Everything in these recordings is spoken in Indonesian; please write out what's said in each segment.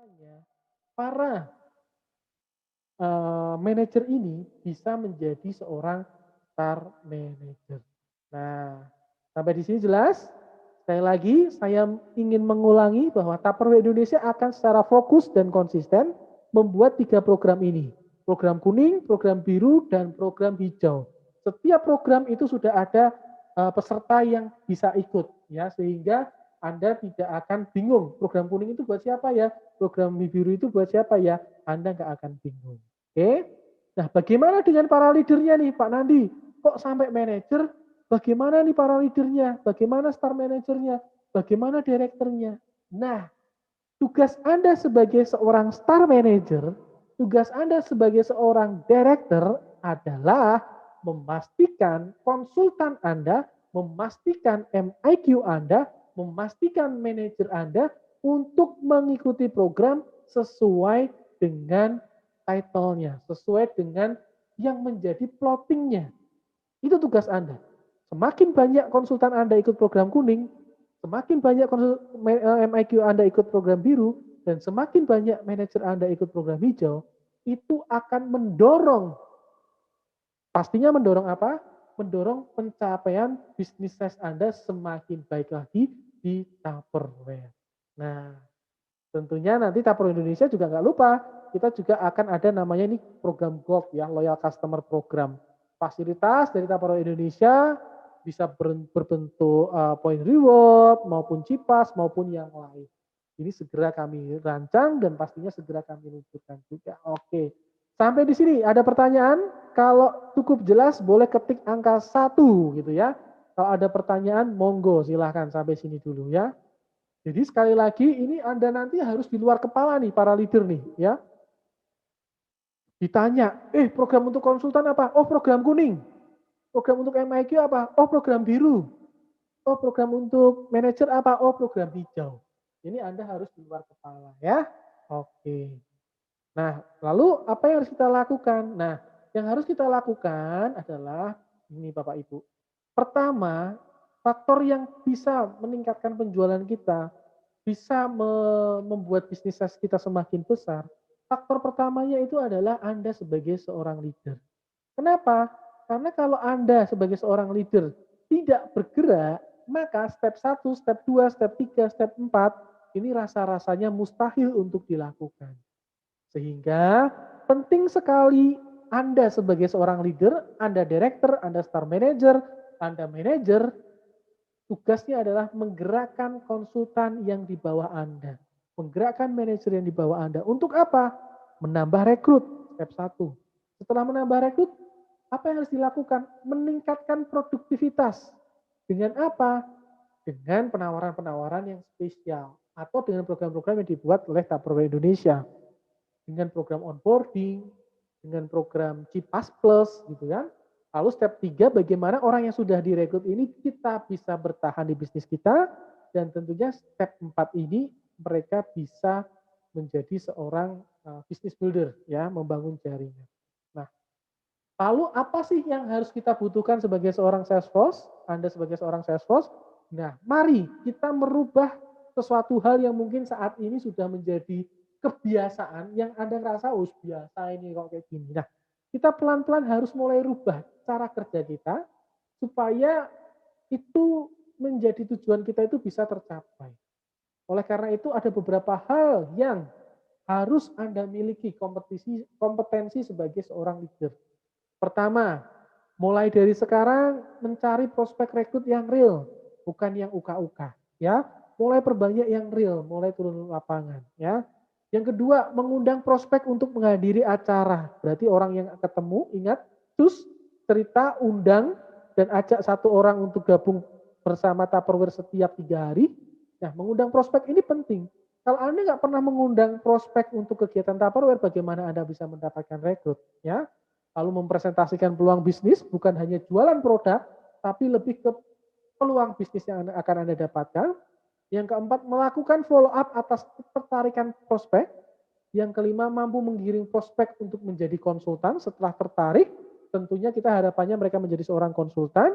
caranya para manajer ini bisa menjadi seorang star manager. Nah, sampai di sini jelas? Sekali lagi, saya ingin mengulangi bahwa Tupperware Indonesia akan secara fokus dan konsisten membuat 3 program ini. Program kuning, program biru, dan program hijau. Setiap program itu sudah ada peserta yang bisa ikut, ya, sehingga Anda tidak akan bingung. Program kuning itu buat siapa ya? Program biru itu buat siapa ya? Anda nggak akan bingung. Oke? Nah, bagaimana dengan para leadernya nih, Pak Nandi? Kok sampai manajer? Bagaimana nih para leadernya? Bagaimana star manajernya? Bagaimana direkturnya? Nah, tugas Anda sebagai seorang star manager, tugas Anda sebagai seorang director adalah memastikan konsultan Anda, memastikan MIQ Anda, memastikan manajer Anda untuk mengikuti program sesuai dengan title-nya, sesuai dengan yang menjadi plottingnya. Itu tugas Anda. Semakin banyak konsultan Anda ikut program kuning, semakin banyak MIQ Anda ikut program biru, dan semakin banyak manajer Anda ikut program hijau, itu akan mendorong, pastinya mendorong apa? Mendorong pencapaian bisnis Anda semakin baik lagi di Tupperware. Nah, tentunya nanti Tupperware Indonesia juga nggak lupa, kita juga akan ada namanya ini program Gold ya, Loyal Customer Program. Fasilitas dari Tupperware Indonesia bisa berbentuk point reward maupun cipas maupun yang lain. Ini segera kami rancang dan pastinya segera kami luncurkan juga. Oke. Sampai di sini ada pertanyaan? Kalau cukup jelas boleh ketik angka 1 gitu ya. Kalau ada pertanyaan monggo silahkan sampai sini dulu ya. Jadi sekali lagi ini Anda nanti harus di luar kepala nih para leader nih ya. Ditanya, program untuk konsultan apa? Oh program kuning. Program untuk MIQ apa? Oh program biru. Oh program untuk manajer apa? Oh program hijau. Ini Anda harus di luar kepala ya. Oke. Nah, lalu apa yang harus kita lakukan? Nah, yang harus kita lakukan adalah ini Bapak Ibu. Pertama, faktor yang bisa meningkatkan penjualan kita, bisa membuat bisnis kita semakin besar. Faktor pertamanya itu adalah Anda sebagai seorang leader. Kenapa? Karena kalau Anda sebagai seorang leader tidak bergerak, maka step 1, step 2, step 3, step 4 ini rasa-rasanya mustahil untuk dilakukan. Sehingga penting sekali Anda sebagai seorang leader, Anda director, Anda star manager, Anda manager, tugasnya adalah menggerakkan konsultan yang di bawah Anda. Menggerakkan manajer yang di bawah Anda. Untuk apa? Menambah rekrut, step 1. Setelah menambah rekrut, apa yang harus dilakukan? Meningkatkan produktivitas. Dengan apa? Dengan penawaran-penawaran yang spesial. Atau dengan program-program yang dibuat oleh Tupperware Indonesia. Dengan program onboarding, dengan program Cipas Plus, gitu kan. Lalu step 3, bagaimana orang yang sudah direkrut ini kita bisa bertahan di bisnis kita, dan tentunya step 4 ini mereka bisa menjadi seorang business builder, ya, membangun jaringan. Nah, lalu apa sih yang harus kita butuhkan sebagai seorang Salesforce? Anda sebagai seorang Salesforce? Nah, mari kita merubah sesuatu hal yang mungkin saat ini sudah menjadi kebiasaan yang Anda ngerasa, oh biasa ini kok kayak gini. Nah, kita pelan-pelan harus mulai rubah cara kerja kita supaya itu menjadi tujuan kita itu bisa tercapai. Oleh karena itu ada beberapa hal yang harus Anda miliki kompetensi sebagai seorang leader. Pertama, mulai dari sekarang mencari prospek rekrut yang real, bukan yang uka-uka, ya. Mulai perbanyak yang real, mulai turun lapangan, ya. Yang kedua, mengundang prospek untuk menghadiri acara. Berarti orang yang ketemu, ingat, terus cerita, undang, dan ajak satu orang untuk gabung bersama Tupperware setiap 3 hari. Nah, mengundang prospek ini penting. Kalau Anda nggak pernah mengundang prospek untuk kegiatan Tupperware, bagaimana Anda bisa mendapatkan rekrut? Ya, lalu mempresentasikan peluang bisnis, bukan hanya jualan produk, tapi lebih ke peluang bisnis yang akan Anda dapatkan. Yang keempat, melakukan follow up atas ketertarikan prospek. Yang kelima, mampu menggiring prospek untuk menjadi konsultan setelah tertarik. Tentunya kita harapannya mereka menjadi seorang konsultan.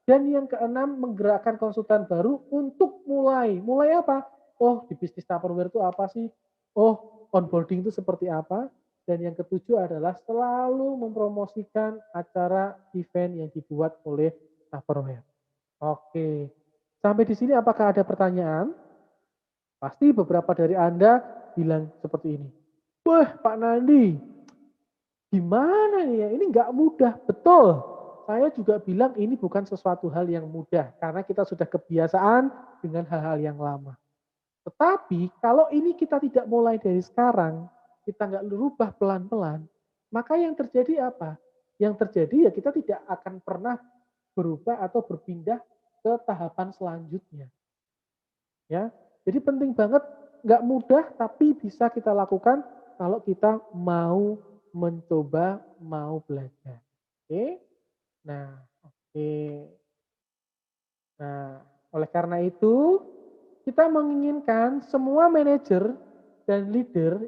Dan yang keenam, menggerakkan konsultan baru untuk mulai. Mulai apa? Oh, di bisnis Tupperware itu apa sih? oh onboarding itu seperti apa. Dan yang ketujuh adalah selalu mempromosikan acara event yang dibuat oleh Tupperware. Oke, sampai di sini apakah ada pertanyaan? Pasti beberapa dari Anda bilang seperti ini. Wah Pak Nandi, gimana nih ya? Ini nggak mudah. Betul. Saya juga bilang ini bukan sesuatu hal yang mudah. Karena kita sudah kebiasaan dengan hal-hal yang lama. Tetapi kalau ini kita tidak mulai dari sekarang, kita nggak rubah pelan-pelan, maka yang terjadi apa? Yang terjadi ya kita tidak akan pernah berubah atau berpindah ke tahapan selanjutnya. Ya, jadi penting banget, nggak mudah tapi bisa kita lakukan kalau kita mau mencoba, mau belajar. Oke? Nah, oke. Nah, oleh karena itu kita menginginkan semua manajer dan leader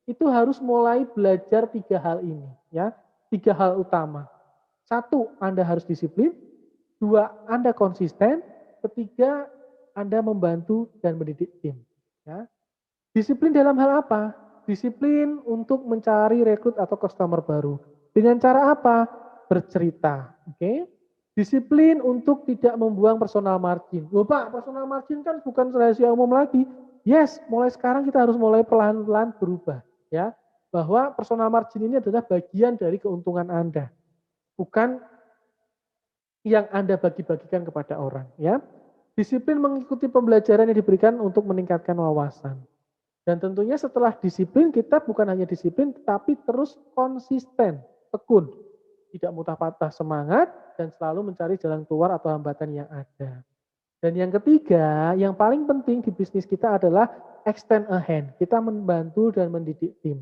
itu harus mulai belajar 3 hal ini, ya. 3 hal utama. 1, Anda harus disiplin. 2, Anda konsisten. 3, Anda membantu dan mendidik tim. Ya. Disiplin dalam hal apa? Disiplin untuk mencari rekrut atau customer baru. Dengan cara apa? Bercerita. Oke? Disiplin untuk tidak membuang personal margin. Loh Pak, personal margin kan bukan rahasia umum lagi. Yes, mulai sekarang kita harus mulai pelan-pelan berubah. Ya, bahwa personal margin ini adalah bagian dari keuntungan Anda. Bukan yang Anda bagi-bagikan kepada orang. Ya, disiplin mengikuti pembelajaran yang diberikan untuk meningkatkan wawasan. Dan tentunya setelah disiplin, kita bukan hanya disiplin, tetapi terus konsisten, tekun. Tidak mudah patah semangat, dan selalu mencari jalan keluar atau hambatan yang ada. Dan yang ketiga, yang paling penting di bisnis kita adalah extend a hand. Kita membantu dan mendidik tim.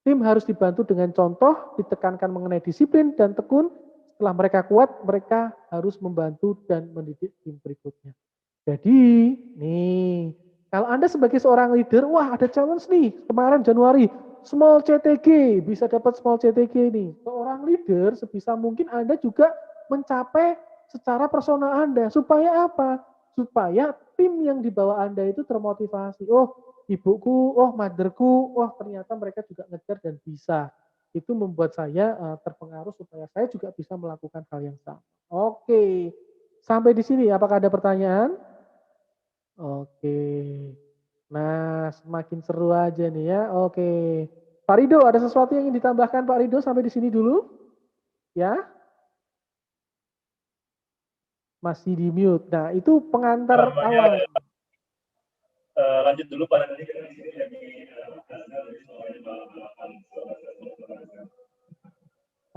Tim harus dibantu dengan contoh, ditekankan mengenai disiplin dan tekun. Setelah mereka kuat, mereka harus membantu dan mendidik tim berikutnya. Jadi, nih, kalau Anda sebagai seorang leader, wah ada challenge nih, kemarin Januari, small CTG, bisa dapat small CTG nih. Seorang leader, sebisa mungkin Anda juga mencapai secara personal Anda. Supaya apa? Supaya tim yang di bawah Anda itu termotivasi. Oh, ibuku, oh motherku, oh ternyata mereka juga ngejar dan bisa. Itu membuat saya terpengaruh supaya saya juga bisa melakukan hal yang sama. Oke, sampai di sini apakah ada pertanyaan? Oke. Nah, semakin seru aja nih ya. Oke. Pak Rido, ada sesuatu yang ingin ditambahkan Pak Rido sampai di sini dulu? Ya, masih di mute. Nah, itu pengantar awal. Lanjut dulu Pak Nandi.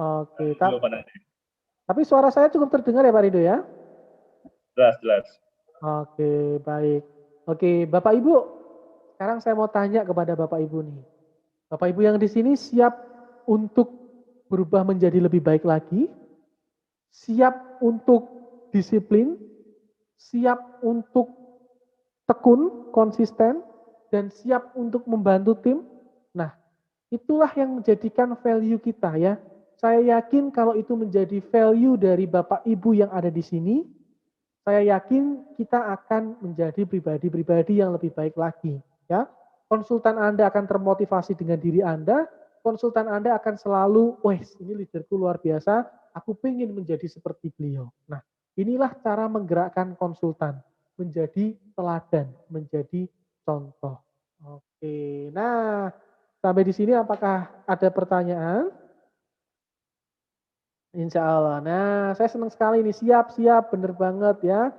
Oke, tapi suara saya cukup terdengar ya Pak Rido ya? Jelas. Oke, baik. Oke, Bapak Ibu, sekarang saya mau tanya kepada Bapak Ibu nih. Bapak Ibu yang di sini siap untuk berubah menjadi lebih baik lagi? Siap untuk disiplin? Siap untuk tekun, konsisten, dan siap untuk membantu tim? Nah, itulah yang menjadikan value kita ya. Saya yakin kalau itu menjadi value dari Bapak Ibu yang ada di sini, saya yakin kita akan menjadi pribadi-pribadi yang lebih baik lagi. Ya, konsultan Anda akan termotivasi dengan diri Anda, konsultan Anda akan selalu, wah ini leaderku luar biasa, aku pengen menjadi seperti beliau. Nah, inilah cara menggerakkan konsultan, menjadi teladan, menjadi contoh. Oke, nah sampai di sini apakah ada pertanyaan? Insya Allah. Nah, saya senang sekali nih. Siap, bener banget ya.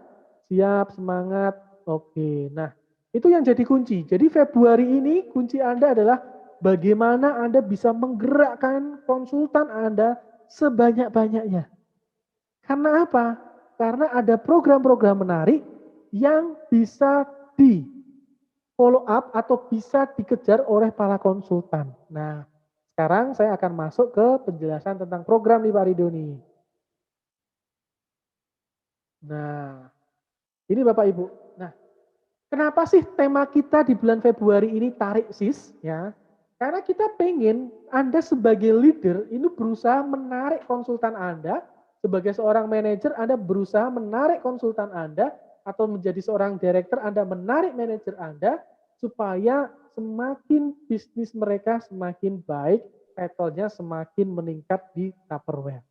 Siap, semangat. Oke, nah itu yang jadi kunci. Jadi Februari ini kunci Anda adalah bagaimana Anda bisa menggerakkan konsultan Anda sebanyak-banyaknya. Karena apa? Karena ada program-program menarik yang bisa di follow up atau bisa dikejar oleh para konsultan. Nah, sekarang saya akan masuk ke penjelasan tentang program nih Pak Rido nih. Nah, ini Bapak Ibu. Nah, kenapa sih tema kita di bulan Februari ini tarik sis? Ya, karena kita pengen Anda sebagai leader ini berusaha menarik konsultan Anda. Sebagai seorang manajer, Anda berusaha menarik konsultan Anda atau menjadi seorang director, Anda menarik manajer Anda supaya semakin bisnis mereka semakin baik, title-nya semakin meningkat di Tupperware.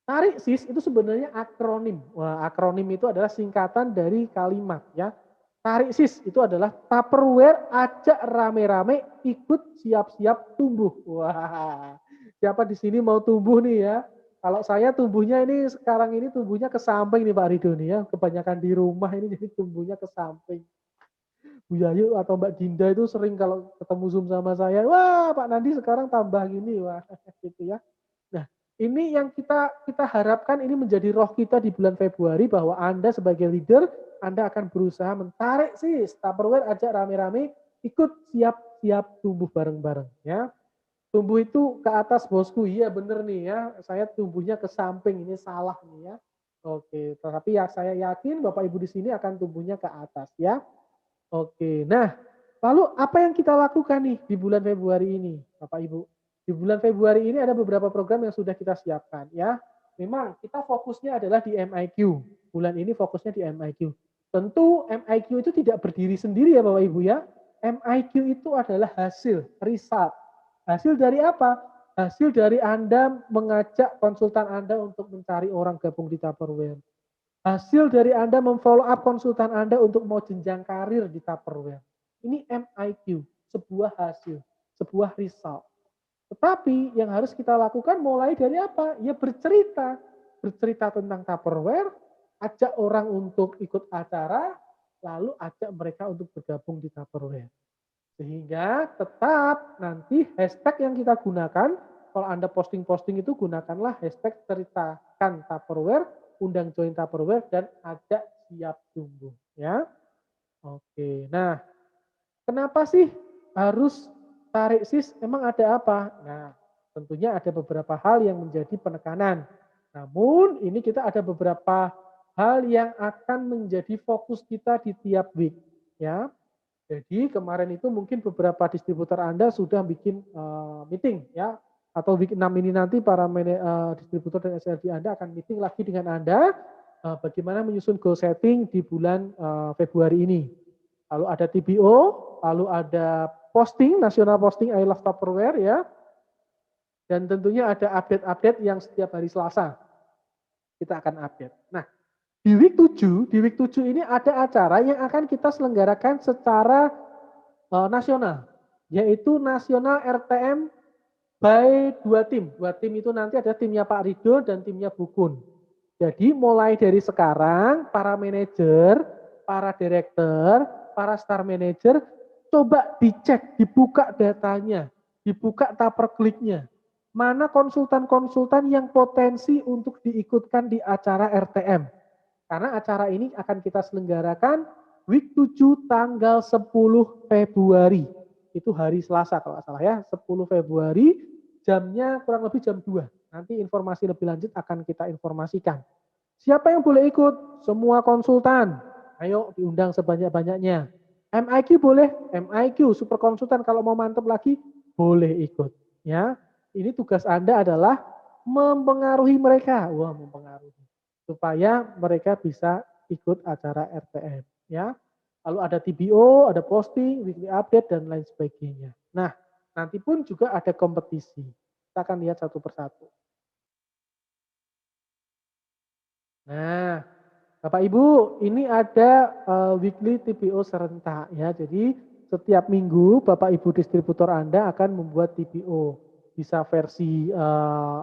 Tarik sis itu sebenarnya akronim. Wah, akronim itu adalah singkatan dari kalimat ya. Tarik sis itu adalah Tupperware ajak rame-rame ikut siap-siap tumbuh. Wah, siapa di sini mau tumbuh nih ya? Kalau saya tumbuhnya ini sekarang ini tumbuhnya ke samping nih Pak Ridho nih ya. Kebanyakan di rumah ini jadi tumbuhnya ke samping. Bu Yayu atau Mbak Dinda itu sering kalau ketemu Zoom sama saya, wah Pak Nandi sekarang tambah gini, wah gitu ya. Nah, ini yang kita harapkan ini menjadi roh kita di bulan Februari bahwa Anda sebagai leader, Anda akan berusaha mentarik sih Tupperware ajak rame-rame ikut siap-siap tumbuh bareng-bareng ya. Tumbuh itu ke atas bosku, iya bener nih ya, saya tumbuhnya ke samping, ini salah nih ya. Oke, tetapi ya saya yakin Bapak Ibu di sini akan tumbuhnya ke atas ya. Oke, nah lalu apa yang kita lakukan nih di bulan Februari ini, Bapak Ibu? Di bulan Februari ini ada beberapa program yang sudah kita siapkan ya. Memang kita fokusnya adalah di MIQ. Bulan ini fokusnya di MIQ. Tentu MIQ itu tidak berdiri sendiri ya Bapak Ibu ya. MIQ itu adalah hasil, result. Hasil dari apa? Hasil dari Anda mengajak konsultan Anda untuk mencari orang gabung di Tupperware. Hasil dari Anda memfollow up konsultan Anda untuk mau jenjang karir di Tupperware. Ini MIQ, sebuah hasil, sebuah result. Tetapi yang harus kita lakukan mulai dari apa? Ya bercerita. Bercerita tentang Tupperware, ajak orang untuk ikut acara, lalu ajak mereka untuk bergabung di Tupperware. Sehingga tetap nanti hashtag yang kita gunakan, kalau Anda posting-posting itu gunakanlah hashtag ceritakan Tupperware, undang join Tupperware, dan ajak siap tumbuh. Ya, oke. Nah, kenapa sih harus tarik sis? Emang ada apa? Nah, tentunya ada beberapa hal yang menjadi penekanan. Namun ini kita ada beberapa hal yang akan menjadi fokus kita di tiap week. Ya, jadi kemarin itu mungkin beberapa distributor Anda sudah bikin meeting ya, atau week 6 ini nanti para distributor dan SLD Anda akan meeting lagi dengan Anda bagaimana menyusun goal setting di bulan Februari ini. Lalu ada TBO, lalu ada posting, nasional posting I Love Tupperware ya. Dan tentunya ada update-update yang setiap hari Selasa kita akan update. Nah, di week 7 ini ada acara yang akan kita selenggarakan secara nasional, yaitu nasional RTM by 2 tim. 2 tim itu nanti ada timnya Pak Ridho dan timnya Bukun. Jadi mulai dari sekarang para manajer, para direktur, para star manager coba dicek, dibuka datanya, dibuka Tupperclick-nya. Mana konsultan-konsultan yang potensi untuk diikutkan di acara RTM. Karena acara ini akan kita selenggarakan week 7 tanggal 10 Februari. Itu hari Selasa kalau nggak salah ya, 10 Februari, jamnya kurang lebih jam 2. Nanti informasi lebih lanjut akan kita informasikan. Siapa yang boleh ikut? Semua konsultan. Ayo diundang sebanyak-banyaknya. MIQ boleh, MIQ super konsultan kalau mau mantep lagi boleh ikut. Ya, ini tugas Anda adalah mempengaruhi mereka. Wah, mempengaruhi supaya mereka bisa ikut acara RTM. Ya, lalu ada TBO, ada posting, weekly update dan lain sebagainya. Nah, nanti pun juga ada kompetisi. Kita akan lihat satu persatu. Nah, Bapak Ibu, ini ada weekly TBO serentak ya. Jadi setiap minggu Bapak Ibu distributor Anda akan membuat TBO. Bisa versi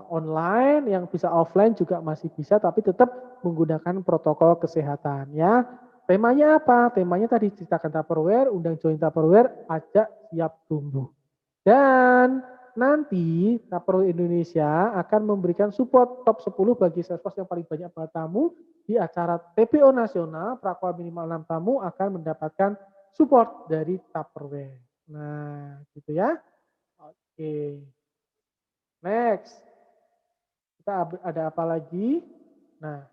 online, yang bisa offline juga masih bisa, tapi tetap menggunakan protokol kesehatan ya. Temanya apa? Temanya tadi ceritakan Tupperware, undang join Tupperware, ajak siap tumbuh. Dan nanti Tupperware Indonesia akan memberikan support top 10 bagi Salesforce yang paling banyak tamu di acara TPO nasional. Prakual minimal 6 tamu akan mendapatkan support dari Tupperware. Nah, gitu ya. Oke. Next. Kita ada apa lagi? Nah,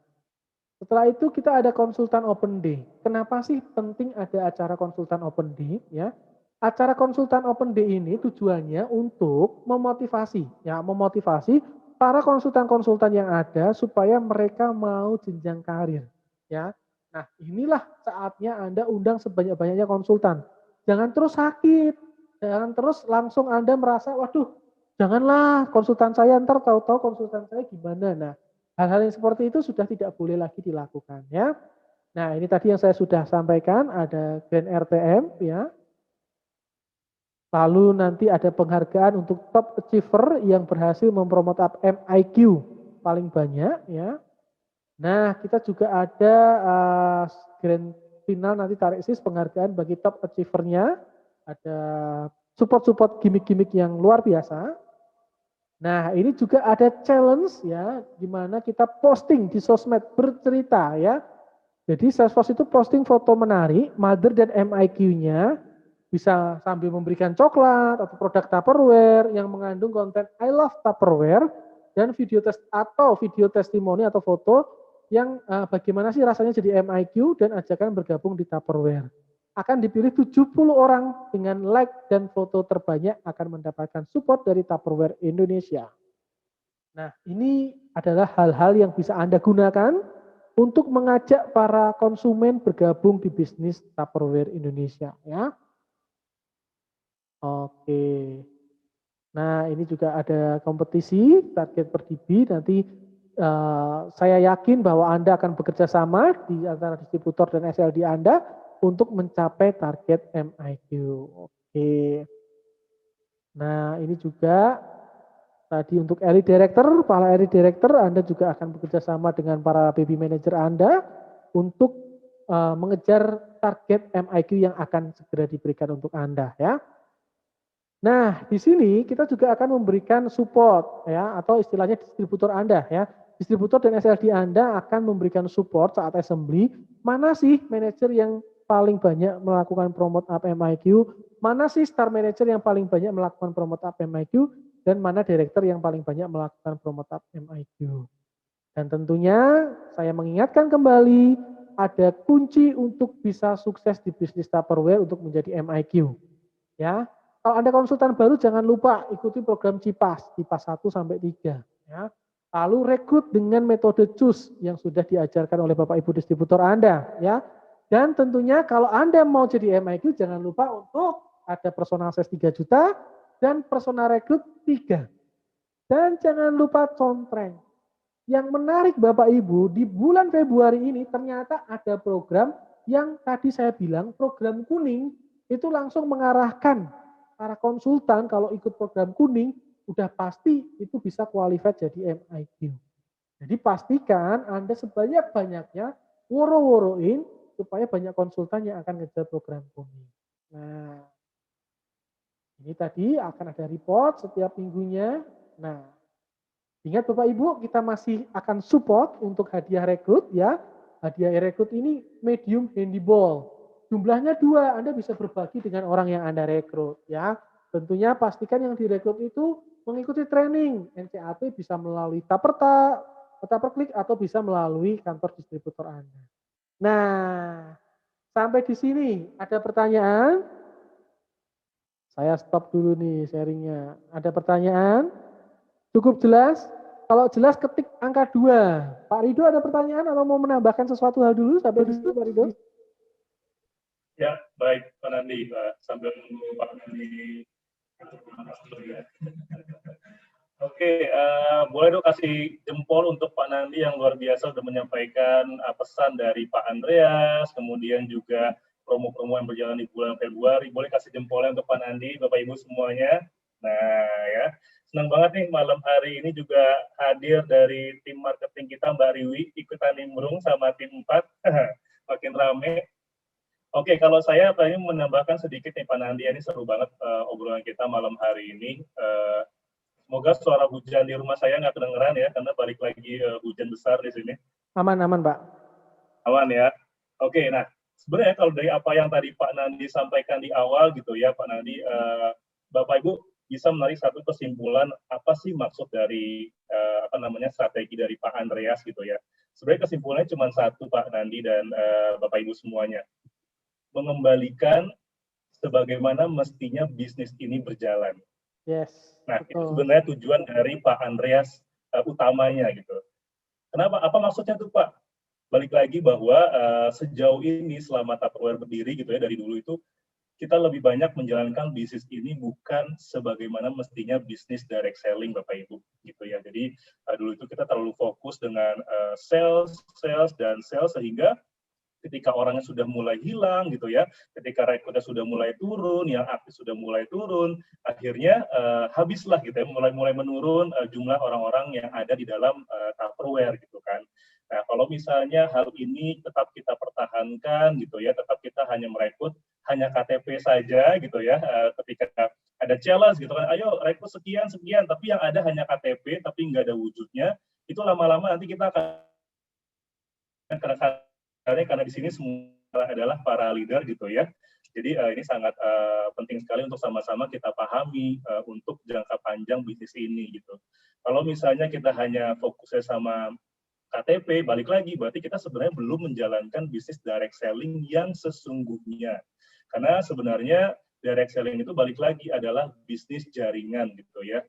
setelah itu kita ada konsultan open day. Kenapa sih penting ada acara konsultan open day? Ya, acara konsultan open day ini tujuannya untuk memotivasi, ya, memotivasi para konsultan-konsultan yang ada supaya mereka mau jenjang karir. Ya, nah inilah saatnya Anda undang sebanyak-banyaknya konsultan. jangan terus sakit, jangan terus langsung Anda merasa, waduh, janganlah konsultan saya, ntar tahu-tahu konsultan saya gimana. Nah, hal-hal yang seperti itu sudah tidak boleh lagi dilakukan ya. Nah, ini tadi yang saya sudah sampaikan, ada Grand RTM ya. Lalu nanti ada penghargaan untuk top achiever yang berhasil mempromot up MIQ paling banyak ya. Nah, kita juga ada grand final nanti tarik sis penghargaan bagi top achiever-nya. Ada support-support gimmick-gimmick yang luar biasa. Nah, ini juga ada challenge ya, di mana kita posting di sosmed bercerita ya. Jadi Salesforce itu posting foto menarik, mother dan MIQ-nya, bisa sambil memberikan coklat atau produk Tupperware yang mengandung konten I love Tupperware dan video testimoni atau foto yang bagaimana sih rasanya jadi MIQ dan ajakan bergabung di Tupperware. Akan dipilih 70 orang dengan like dan foto terbanyak akan mendapatkan support dari Tupperware Indonesia. Nah, ini adalah hal-hal yang bisa Anda gunakan untuk mengajak para konsumen bergabung di bisnis Tupperware Indonesia ya. Oke. Nah, ini juga ada kompetisi target per DB. Nanti saya yakin bahwa Anda akan bekerja sama di antara distributor dan SLD Anda untuk mencapai target MIQ. Oke. Nah, ini juga tadi untuk Area Director, para Area Director Anda juga akan bekerja sama dengan para BB Manager Anda untuk mengejar target MIQ yang akan segera diberikan untuk Anda ya. Nah, di sini kita juga akan memberikan support ya, atau istilahnya distributor Anda ya. Distributor dan SLD Anda akan memberikan support saat assembly. Mana sih manajer yang paling banyak melakukan promote up MIQ? Mana sih star manager yang paling banyak melakukan promote up MIQ? Dan mana director yang paling banyak melakukan promote up MIQ? Dan tentunya saya mengingatkan kembali ada kunci untuk bisa sukses di bisnis Tupperware untuk menjadi MIQ. Ya, kalau Anda konsultan baru jangan lupa ikuti program CIPAS 1 sampai 3 ya. Lalu rekrut dengan metode CUS yang sudah diajarkan oleh Bapak Ibu distributor Anda ya. Dan tentunya kalau Anda mau jadi MIQ jangan lupa untuk ada personal sales 3 juta dan personal rekrut 3. Dan jangan lupa contreng. Yang menarik Bapak Ibu di bulan Februari ini ternyata ada program yang tadi saya bilang program kuning itu langsung mengarahkan para konsultan kalau ikut program kuning udah pasti itu bisa qualified jadi MIQ. Jadi pastikan Anda sebanyak-banyaknya woro-woroin supaya banyak konsultan yang akan ngejar program kuning. Nah, ini tadi akan ada report setiap minggunya. Nah, ingat Bapak Ibu, kita masih akan support untuk hadiah rekrut ya. Hadiah rekrut ini medium handball. Jumlahnya 2, Anda bisa berbagi dengan orang yang Anda rekrut ya. Tentunya pastikan yang direkrut itu mengikuti training. NCAP bisa melalui Tupperclick atau bisa melalui kantor distributor Anda. Nah, sampai di sini ada pertanyaan? Saya stop dulu nih sharingnya. Ada pertanyaan? Cukup jelas? Kalau jelas ketik angka 2. Pak Rido ada pertanyaan atau mau menambahkan sesuatu hal dulu sampai di situ Pak Rido? Ya, baik Pak Nandi, sambil menunggu Pak Nandi. Oke, boleh dong kasih jempol untuk Pak Nandi yang luar biasa sudah menyampaikan pesan dari Pak Andreas, kemudian juga promo-promo yang berjalan di bulan Februari. Boleh kasih jempolnya untuk Pak Nandi, Bapak Ibu semuanya. Nah ya, senang banget nih malam hari ini juga hadir dari tim marketing kita Mbak Riwi, ikutan nimbrung sama tim 4, makin rame. Oke, kalau saya pengen menambahkan sedikit nih Pak Nandi, ini seru banget obrolan kita malam hari ini. Semoga suara hujan di rumah saya nggak kedengeran ya, karena balik lagi hujan besar di sini. Aman, Pak. Aman ya. Oke, nah sebenarnya kalau dari apa yang tadi Pak Nandi sampaikan di awal gitu ya, Pak Nandi, Bapak Ibu bisa menarik satu kesimpulan apa sih maksud dari strategi dari Pak Andreas gitu ya. Sebenarnya kesimpulannya cuma satu Pak Nandi dan Bapak Ibu semuanya. Mengembalikan sebagaimana mestinya bisnis ini berjalan. Yes. Nah, itu sebenarnya tujuan dari Pak Andreas utamanya gitu. Kenapa? Apa maksudnya tuh Pak? Balik lagi bahwa sejauh ini selama Tupperware berdiri gitu ya dari dulu itu kita lebih banyak menjalankan bisnis ini bukan sebagaimana mestinya bisnis direct selling, Bapak Ibu, gitu ya. Jadi dulu itu kita terlalu fokus dengan sales sehingga ketika orangnya sudah mulai hilang gitu ya, ketika rekrutnya sudah mulai turun, yang aktif sudah mulai turun, akhirnya habislah gitu ya, mulai menurun jumlah orang-orang yang ada di dalam Tupperware gitu kan. Nah, kalau misalnya hal ini tetap kita pertahankan gitu ya, tetap kita hanya merekrut hanya KTP saja gitu ya, ketika ada challenge gitu kan, ayo rekrut sekian, tapi yang ada hanya KTP, tapi nggak ada wujudnya, itu lama-lama nanti kita akan karena di sini semua adalah para leader gitu ya. Jadi ini sangat penting sekali untuk sama-sama kita pahami untuk jangka panjang bisnis ini gitu. Kalau misalnya kita hanya fokusnya sama KTP, balik lagi, berarti kita sebenarnya belum menjalankan bisnis direct selling yang sesungguhnya. Karena sebenarnya direct selling itu balik lagi adalah bisnis jaringan gitu ya,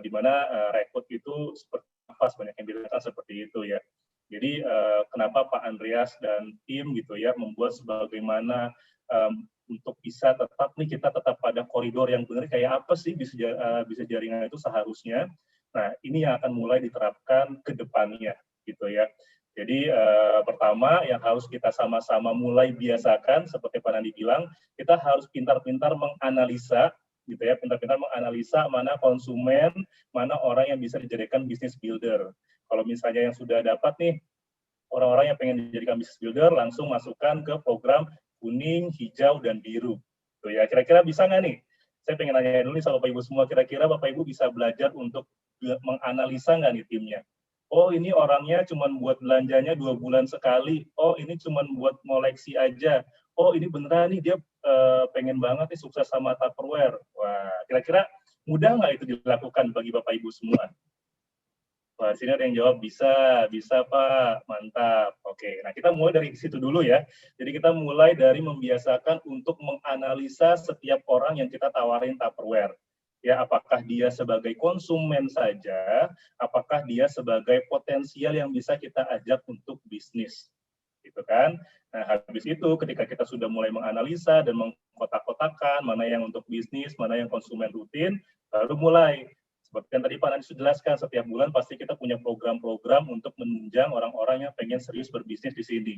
di mana rekrut itu seperti apa, banyak yang bilang seperti itu ya. Jadi kenapa Pak Andreas dan tim gitu ya membuat sebagaimana untuk bisa tetap nih kita tetap pada koridor yang benar, kayak apa sih bisa jaringan itu seharusnya. Nah, ini yang akan mulai diterapkan ke depannya gitu ya. Jadi pertama yang harus kita sama-sama mulai biasakan seperti Pak Nandi bilang, kita harus pintar-pintar menganalisa gitu ya, pintar-pintar menganalisa mana konsumen, mana orang yang bisa dijadikan business builder. Kalau misalnya yang sudah dapat nih orang-orang yang pengen dijadikan business builder, langsung masukkan ke program kuning, hijau, dan biru. Tuh ya, kira-kira bisa nggak nih? Saya pengen nanya dulu nih sama Bapak Ibu semua, kira-kira Bapak Ibu bisa belajar untuk menganalisa nggak nih timnya? Oh, ini orangnya cuma buat belanjanya 2 bulan sekali. Oh, ini cuma buat ngoleksi aja. Oh, ini beneran nih dia pengen banget nih sukses sama Tupperware. Wah, kira-kira mudah nggak itu dilakukan bagi Bapak Ibu semua? Wah, sini ada yang jawab bisa Pak, mantap. Oke, nah kita mulai dari situ dulu ya. Jadi kita mulai dari membiasakan untuk menganalisa setiap orang yang kita tawarin Tupperware. Ya, apakah dia sebagai konsumen saja, apakah dia sebagai potensial yang bisa kita ajak untuk bisnis, gitu kan? Nah, habis itu ketika kita sudah mulai menganalisa dan mengkotak-kotakan mana yang untuk bisnis, mana yang konsumen rutin, baru mulai. Seperti yang tadi Pak Nandi sudah jelaskan, setiap bulan pasti kita punya program-program untuk menunjang orang-orang yang pengen serius berbisnis di sini.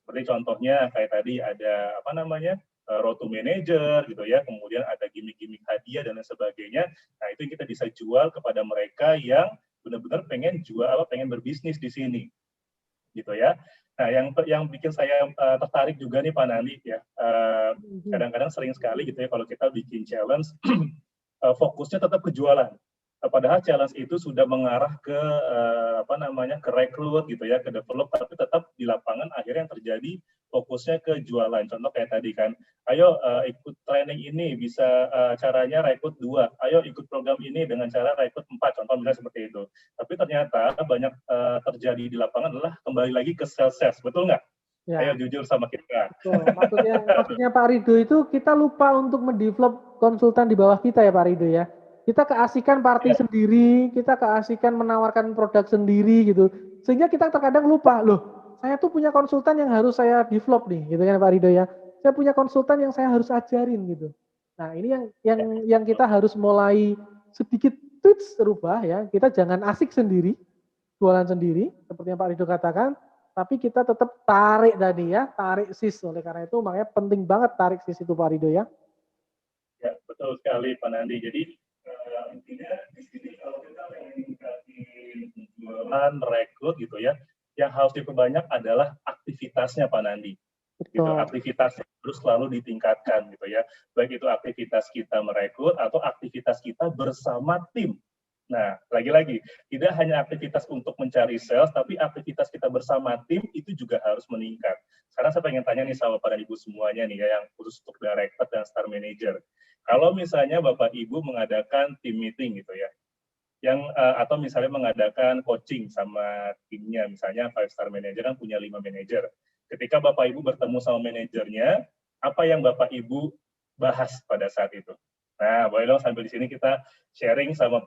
Seperti contohnya kayak tadi ada apa namanya, road to manager gitu ya, kemudian ada gimmick-gimmick hadiah dan lain sebagainya. Nah, itu kita bisa jual kepada mereka yang benar-benar pengen berbisnis di sini, gitu ya. Nah, yang bikin saya tertarik juga nih Pak Nandi ya, kadang-kadang sering sekali gitu ya kalau kita bikin challenge, fokusnya tetap ke jualan. Padahal challenge itu sudah mengarah ke ke rekrut gitu ya, ke develop, tapi tetap di lapangan akhirnya yang terjadi fokusnya ke jualan. Contoh kayak tadi kan, ayo ikut training ini bisa caranya rekrut 2, ayo ikut program ini dengan cara rekrut 4, contoh misalnya seperti itu. Tapi ternyata banyak terjadi di lapangan adalah kembali lagi ke sales, betul nggak? Ya. Ayo jujur sama kita. Betul. Maksudnya Pak Rido itu kita lupa untuk mendevelop konsultan di bawah kita ya Pak Rido ya. Kita keasikan party sendiri, kita keasikan menawarkan produk sendiri gitu. Sehingga kita terkadang lupa, loh, saya tuh punya konsultan yang harus saya develop nih, gitu kan Pak Rido ya. Saya punya konsultan yang saya harus ajarin gitu. Nah, ini yang kita harus mulai sedikit tweaks rubah ya. Kita jangan asik sendiri, jualan sendiri, seperti yang Pak Rido katakan, tapi kita tetap tarik tadi ya, tarik sis. Oleh karena itu makanya penting banget tarik sis itu Pak Rido ya. Ya, betul sekali Pak Nandi. Jadi intinya di sini kalau kita ingin meningkatin jualan, rekrut gitu ya, yang harus diperbanyak adalah aktivitasnya Pak Nandi. Gitu, aktivitasnya harus selalu ditingkatkan gitu ya. Baik itu aktivitas kita merekrut atau aktivitas kita bersama tim. Nah, lagi-lagi, tidak hanya aktivitas untuk mencari sales, tapi aktivitas kita bersama tim itu juga harus meningkat. Sekarang saya pengen tanya nih sama Bapak dan Ibu semuanya nih ya, yang khusus untuk director dan star manager. Kalau misalnya Bapak Ibu mengadakan team meeting gitu ya, atau misalnya mengadakan coaching sama timnya, misalnya 5-star manager kan punya 5 manajer. Ketika Bapak Ibu bertemu sama manajernya, apa yang Bapak Ibu bahas pada saat itu? Nah, boleh dong sambil di sini kita sharing sama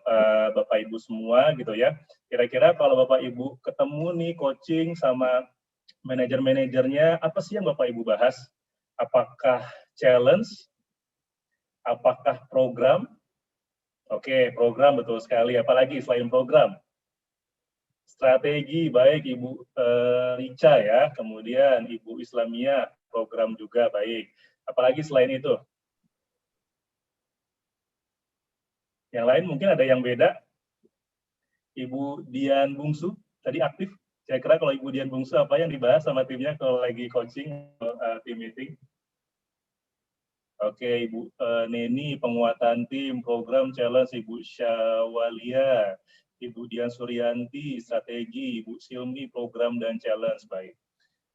Bapak Ibu semua gitu ya. Kira-kira kalau Bapak Ibu ketemu nih coaching sama manajer-manajernya, apa sih yang Bapak Ibu bahas? Apakah challenge Apakah program? Oke, program betul sekali. Apalagi selain program? Strategi, baik Ibu Rica ya. Kemudian Ibu Islamia, program juga baik. Apalagi selain itu? Yang lain mungkin ada yang beda. Ibu Dian Bungsu, tadi aktif. Saya kira kalau Ibu Dian Bungsu, apa yang dibahas sama timnya kalau lagi coaching, tim meeting? Oke, Ibu Neni, penguatan tim, program, challenge, Ibu Syawalia, Ibu Dian Suryanti, strategi, Ibu Silmi, program dan challenge, baik.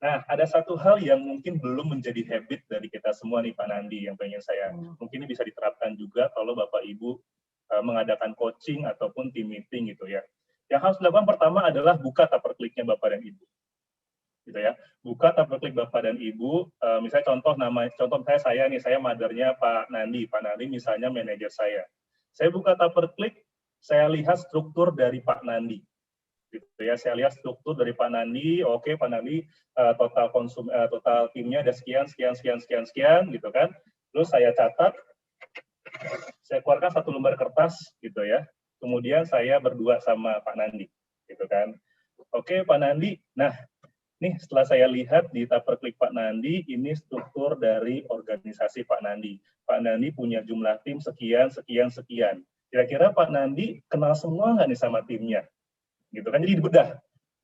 Nah, ada satu hal yang mungkin belum menjadi habit dari kita semua nih Pak Nandi, yang pengen saya, mungkin ini bisa diterapkan juga kalau Bapak Ibu mengadakan coaching ataupun team meeting gitu ya. Yang harus dilakukan pertama adalah buka tupper click-nya Bapak dan Ibu. Gitu ya. Buka tupper click Bapak dan Ibu, misalnya contoh saya nih, saya mothernya Pak Nandi misalnya manajer saya. Saya buka tupper click, saya lihat struktur dari Pak Nandi. Gitu ya, saya lihat struktur dari Pak Nandi, oke Pak Nandi total timnya ada sekian gitu kan. Terus saya catat, saya keluarkan satu lembar kertas gitu ya. Kemudian saya berdua sama Pak Nandi gitu kan. Oke Pak Nandi, nah nih setelah saya lihat di tupper click Pak Nandi, ini struktur dari organisasi Pak Nandi. Pak Nandi punya jumlah tim sekian. Kira-kira Pak Nandi kenal semua nggak nih sama timnya? Gitu kan, jadi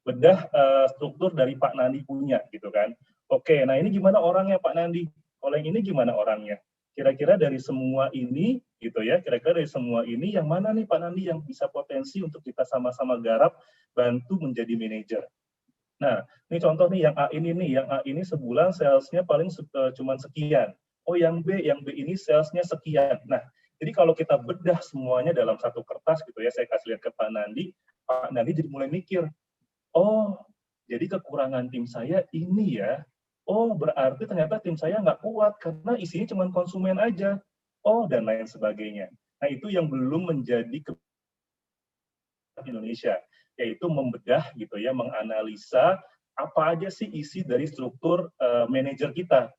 bedah struktur dari Pak Nandi punya gitu kan. Oke, nah ini gimana orangnya Pak Nandi? Kalau yang ini gimana orangnya? Kira-kira dari semua ini gitu ya, kira-kira dari semua ini yang mana nih Pak Nandi yang bisa potensi untuk kita sama-sama garap bantu menjadi manajer. Nah, ini contoh nih yang A ini sebulan salesnya paling cuma sekian. Oh, yang B ini salesnya sekian. Nah, jadi kalau kita bedah semuanya dalam satu kertas gitu ya, saya kasih lihat ke Pak Nandi jadi mulai mikir, oh, jadi kekurangan tim saya ini ya. Oh, berarti ternyata tim saya nggak kuat karena isinya cuma konsumen aja. Oh, dan lain sebagainya. Nah, itu yang belum menjadi Indonesia, yaitu membedah gitu ya, menganalisa apa aja sih isi dari struktur manajer kita.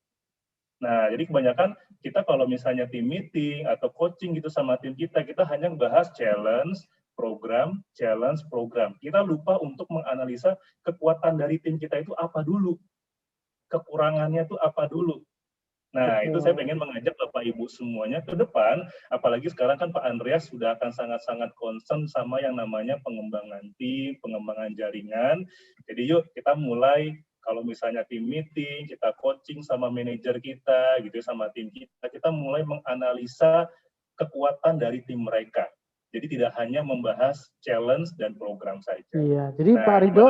Nah, jadi kebanyakan kita kalau misalnya tim meeting atau coaching gitu sama tim kita hanya bahas challenge, program. Kita lupa untuk menganalisa kekuatan dari tim kita itu apa dulu, kekurangannya itu apa dulu. Nah, itu saya pengen mengajak Bapak Ibu semuanya ke depan, apalagi sekarang kan Pak Andreas sudah akan sangat-sangat concern sama yang namanya pengembangan tim, pengembangan jaringan. Jadi yuk kita mulai, kalau misalnya tim meeting, kita coaching sama manajer kita, gitu sama tim kita mulai menganalisa kekuatan dari tim mereka. Jadi tidak hanya membahas challenge dan program saja. Iya, jadi Pak Ridho,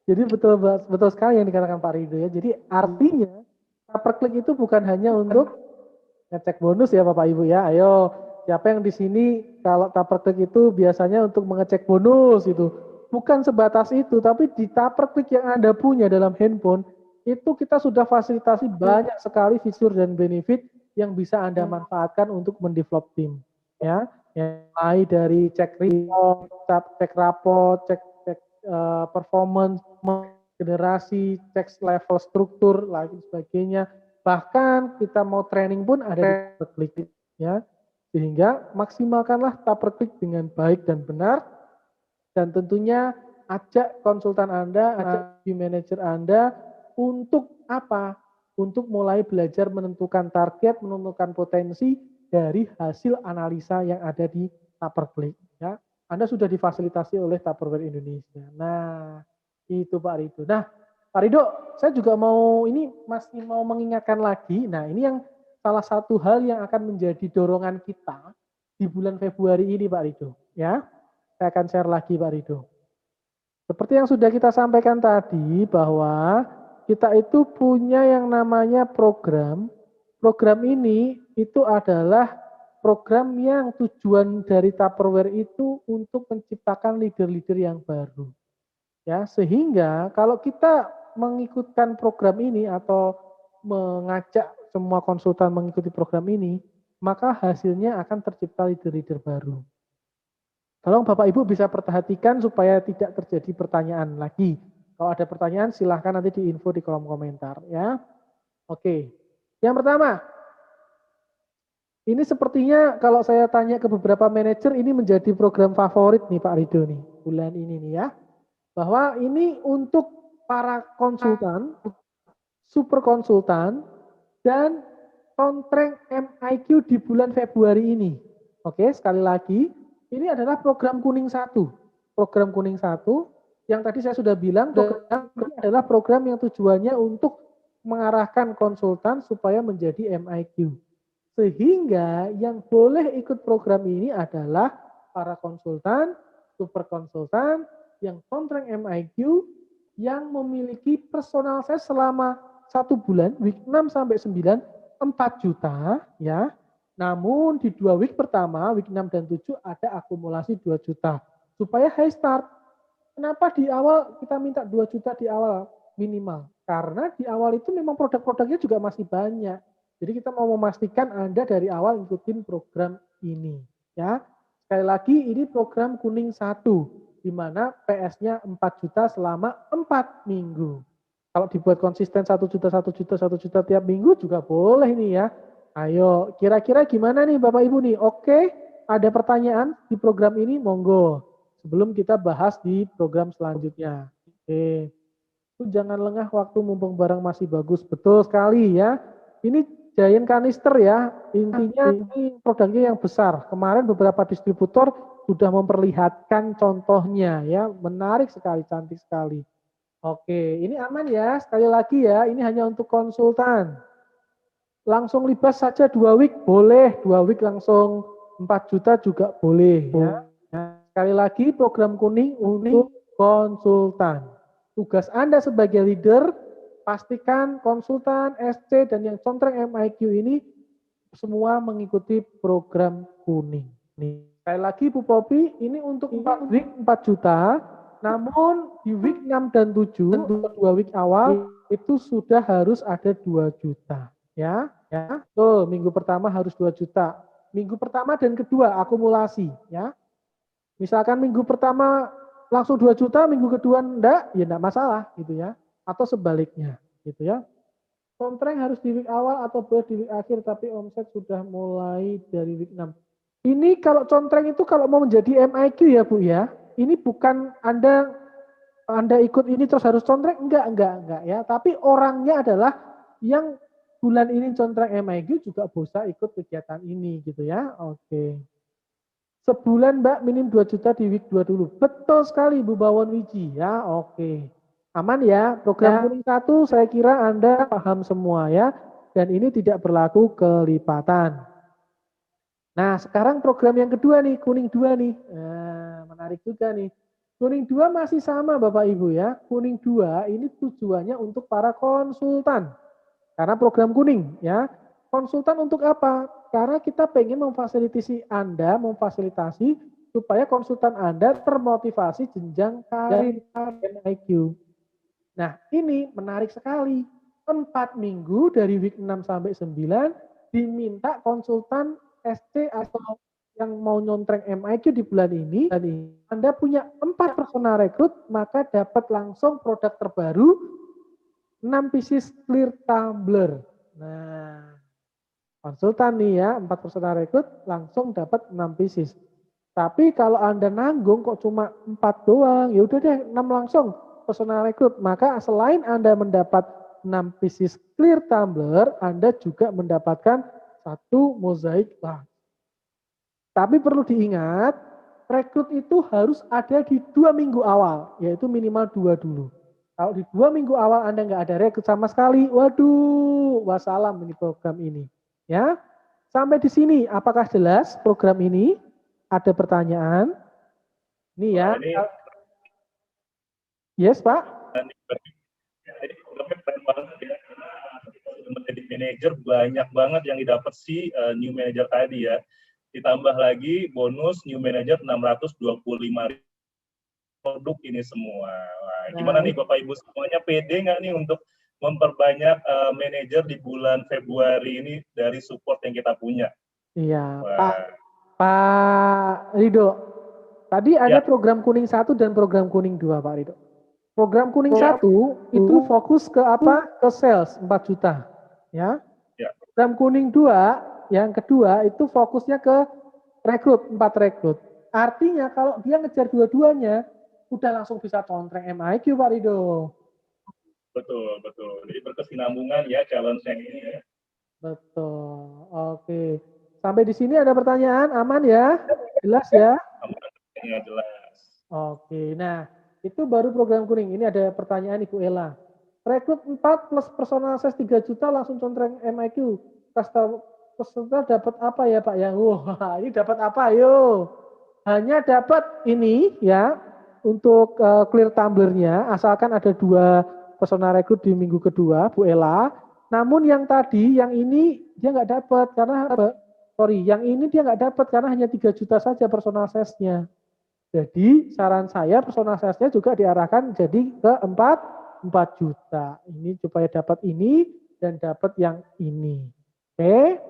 jadi betul sekali yang dikatakan Pak Ridho ya. Jadi artinya tupper click itu bukan hanya untuk ngecek bonus ya Bapak Ibu ya. Ayo, siapa yang di sini kalau tupper click itu biasanya untuk mengecek bonus itu. Bukan sebatas itu, tapi di tupper click yang Anda punya dalam handphone itu kita sudah fasilitasi banyak sekali fitur dan benefit yang bisa Anda manfaatkan untuk mendevelop tim ya. Mulai dari cek raport, cek performance, generasi, cek level struktur, lagi sebagainya. Bahkan kita mau training pun ada di klik ya. Sehingga maksimalkanlah tupper click dengan baik dan benar, dan tentunya ajak konsultan Anda, ajak manajer Anda untuk apa? Untuk mulai belajar menentukan target, menentukan potensi dari hasil analisa yang ada di Tupperware ya. Anda sudah difasilitasi oleh Tupperware Indonesia. Nah, itu Pak Ridho. Nah, Pak Ridho, saya juga masih mau mengingatkan lagi. Nah, ini yang salah satu hal yang akan menjadi dorongan kita di bulan Februari ini Pak Ridho ya. Saya akan share lagi Pak Ridho. Seperti yang sudah kita sampaikan tadi bahwa kita itu punya yang namanya program. Program ini itu adalah program yang tujuan dari Tupperware itu untuk menciptakan leader-leader yang baru. Ya, sehingga kalau kita mengikutkan program ini atau mengajak semua konsultan mengikuti program ini, maka hasilnya akan tercipta leader-leader baru. Tolong Bapak Ibu bisa perhatikan supaya tidak terjadi pertanyaan lagi. Kalau ada pertanyaan silahkan nanti diinfo di kolom komentar ya. Oke. Yang pertama, Ini sepertinya kalau saya tanya ke beberapa manajer, ini menjadi program favorit nih Pak Rido nih, bulan ini nih ya. Bahwa ini untuk para konsultan, super konsultan, dan kontreng MIQ di bulan Februari ini. Oke, sekali lagi, ini adalah program kuning 1. Program kuning 1, yang tadi saya sudah bilang, program ini adalah program yang tujuannya untuk mengarahkan konsultan supaya menjadi MIQ. Sehingga yang boleh ikut program ini adalah para konsultan, super konsultan, yang kontreng MIQ, yang memiliki personal size selama 1 bulan, week 6 sampai 9, 4 juta, ya. Namun di 2 week pertama, week 6 dan 7 ada akumulasi 2 juta. Supaya high start. Kenapa di awal kita minta 2 juta di awal minimal? Karena di awal itu memang produk-produknya juga masih banyak. Jadi kita mau memastikan Anda dari awal ikutin program ini. Ya, sekali lagi ini program kuning 1, di mana PS-nya 4 juta selama 4 minggu. Kalau dibuat konsisten 1 juta, 1 juta, 1 juta tiap minggu juga boleh nih ya. Ayo, kira-kira gimana nih Bapak Ibu nih? Oke, ada pertanyaan di program ini? Monggo. Sebelum kita bahas di program selanjutnya. Oke. Jangan lengah waktu mumpung barang masih bagus. Betul sekali ya. Ini Giant kanister ya. Intinya ini produknya yang besar. Kemarin beberapa distributor sudah memperlihatkan contohnya ya. Menarik sekali, cantik sekali. Oke, ini aman ya. Sekali lagi ya, ini hanya untuk konsultan. Langsung libas saja 2 week boleh, 2 week langsung 4 juta juga boleh ya. Sekali lagi program kuning untuk konsultan. Tugas Anda sebagai leader, pastikan konsultan, SC, dan yang contreng MIQ ini semua mengikuti program kuning. Nih. Sekali lagi Bu Popi, ini untuk 4 week 4 juta, namun di week 6 dan 7, 2 week awal, itu sudah harus ada 2 juta. Ya, tuh minggu pertama harus 2 juta. Minggu pertama dan kedua akumulasi. Ya, misalkan minggu pertama langsung 2 juta, minggu kedua enggak, ya enggak masalah gitu ya. Atau sebaliknya gitu ya. Kontreng harus di week awal atau boleh di week akhir, tapi omset sudah mulai dari week 6. Ini kalau contreng itu kalau mau menjadi MIQ ya Bu ya, ini bukan Anda ikut ini terus harus contreng, enggak ya. Tapi orangnya adalah yang bulan ini contreng MIQ juga bisa ikut kegiatan ini gitu ya. Oke. Sebulan Mbak minim 2 juta di week 2 dulu. Betul sekali Bu Bawon Wiji ya. Oke. Aman ya. Program kuning 1 saya kira Anda paham semua ya. Dan ini tidak berlaku kelipatan. Nah sekarang program yang kedua nih. Kuning 2 nih. Nah, menarik juga nih. Kuning 2 masih sama Bapak Ibu ya. Kuning 2 ini tujuannya untuk para konsultan. Karena program kuning ya. Konsultan untuk apa? Karena kita pengen memfasilitasi Anda, memfasilitasi supaya konsultan Anda termotivasi jenjang karir MIQ. Nah ini menarik sekali. 4 minggu dari week 6 sampai 9 diminta konsultan SC atau yang mau nyontreng MIQ di bulan ini, Anda punya 4 personal rekrut, maka dapat langsung produk terbaru 6 pieces clear tumbler. Nah, konsultan nih ya, 4 personal rekrut langsung dapat 6 pieces. Tapi kalau Anda nanggung kok cuma 4 doang, ya udah deh 6 langsung personal rekrut. Maka selain Anda mendapat 6 pieces clear tumbler, Anda juga mendapatkan 1 mozaik box. Tapi perlu diingat, rekrut itu harus ada di 2 minggu awal, yaitu minimal 2 dulu. Kalau di 2 minggu awal Anda nggak ada rekrut sama sekali, waduh, wassalam ini program ini. Ya, sampai di sini apakah jelas program ini? Ada pertanyaan? Nih ya. Yes Pak. Jadi programnya keren banget ya, karena menjadi manajer banyak banget yang didapat si new manager tadi ya. Ditambah lagi bonus new manager 625.000 produk ini semua. Wah, gimana nih Bapak Ibu semuanya, pede nggak nih untuk memperbanyak manajer di bulan Februari ini dari support yang kita punya? Iya, Pak Rido. Tadi ada program kuning 1 dan program kuning 2 Pak Rido. Program kuning 1 itu fokus ke apa? Ke sales 4 juta. Ya. Program kuning 2 yang kedua itu fokusnya ke rekrut, 4 rekrut. Artinya kalau dia ngejar dua-duanya, udah langsung bisa contreng MIQ Pak Rido. Betul, betul. Jadi berkesinambungan ya challenge-nya ini ya. Betul. Oke. Sampai di sini ada pertanyaan, aman ya? Jelas ya? Aman, jelas. Oke. Nah, itu baru program kuning. Ini ada pertanyaan Ibu Ella. Rekrut 4 plus personal size 3 juta langsung contreng MIQ. Peserta dapat apa ya Pak ya? Wah, ini dapat apa? Ayo. Hanya dapat ini ya untuk clear tumblernya, asalkan ada 2 personal rekrut di minggu kedua, Bu Ella. Namun yang tadi, yang ini dia nggak dapat karena yang ini dia nggak dapat karena hanya 3 juta saja personal size-nya. Jadi saran saya personal size-nya juga diarahkan jadi ke 4 juta. Ini supaya dapat ini dan dapat yang ini. Oke.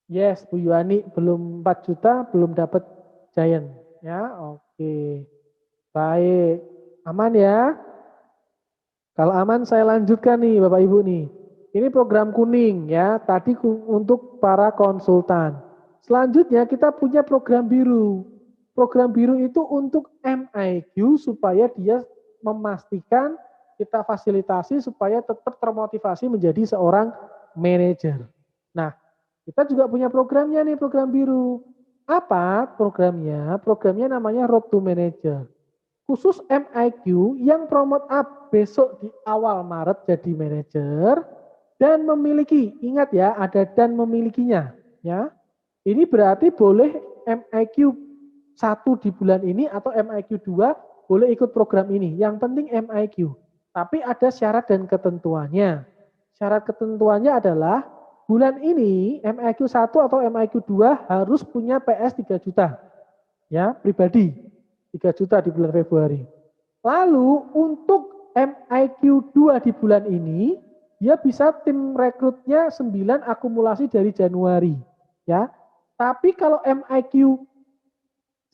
Yes, Bu Yuani belum 4 juta, belum dapat Giant. Ya, oke. Baik. Aman ya? Kalau aman saya lanjutkan nih Bapak Ibu nih. Ini program kuning ya, tadi untuk para konsultan. Selanjutnya kita punya program biru. Program biru itu untuk MIQ supaya dia memastikan kita fasilitasi supaya tetap termotivasi menjadi seorang manajer. Nah, kita juga punya programnya nih, program biru. Apa programnya? Programnya namanya Road to Manager. Khusus MIQ yang promote up besok di awal Maret jadi manajer dan memiliki, ingat ya, ada dan memilikinya. Ya, ini berarti boleh MIQ 1 di bulan ini atau MIQ 2 boleh ikut program ini. Yang penting MIQ. Tapi ada syarat dan ketentuannya. Syarat ketentuannya adalah bulan ini MIQ 1 atau MIQ 2 harus punya PS 3 juta. Ya, pribadi 3 juta di bulan Februari. Lalu untuk MIQ 2 di bulan ini dia bisa tim rekrutnya 9 akumulasi dari Januari. Ya. Tapi kalau MIQ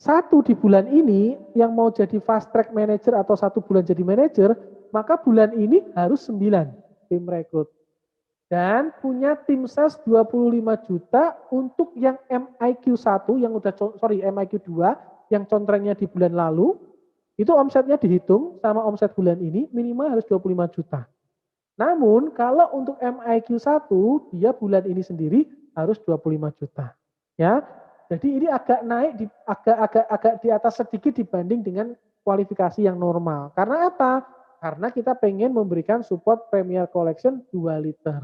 1 di bulan ini yang mau jadi fast track manager atau 1 bulan jadi manager, maka bulan ini harus 9 tim rekrut. Dan punya tim sales 25 juta untuk yang MIQ 1 yang udah MIQ 2 yang contrengnya di bulan lalu, itu omsetnya dihitung sama omset bulan ini minimal harus 25 juta. Namun kalau untuk MIQ 1 dia bulan ini sendiri harus 25 juta. Ya. Jadi ini agak naik agak di atas sedikit dibanding dengan kualifikasi yang normal. Karena apa? Karena kita pengen memberikan support Premier Collection 2 liter.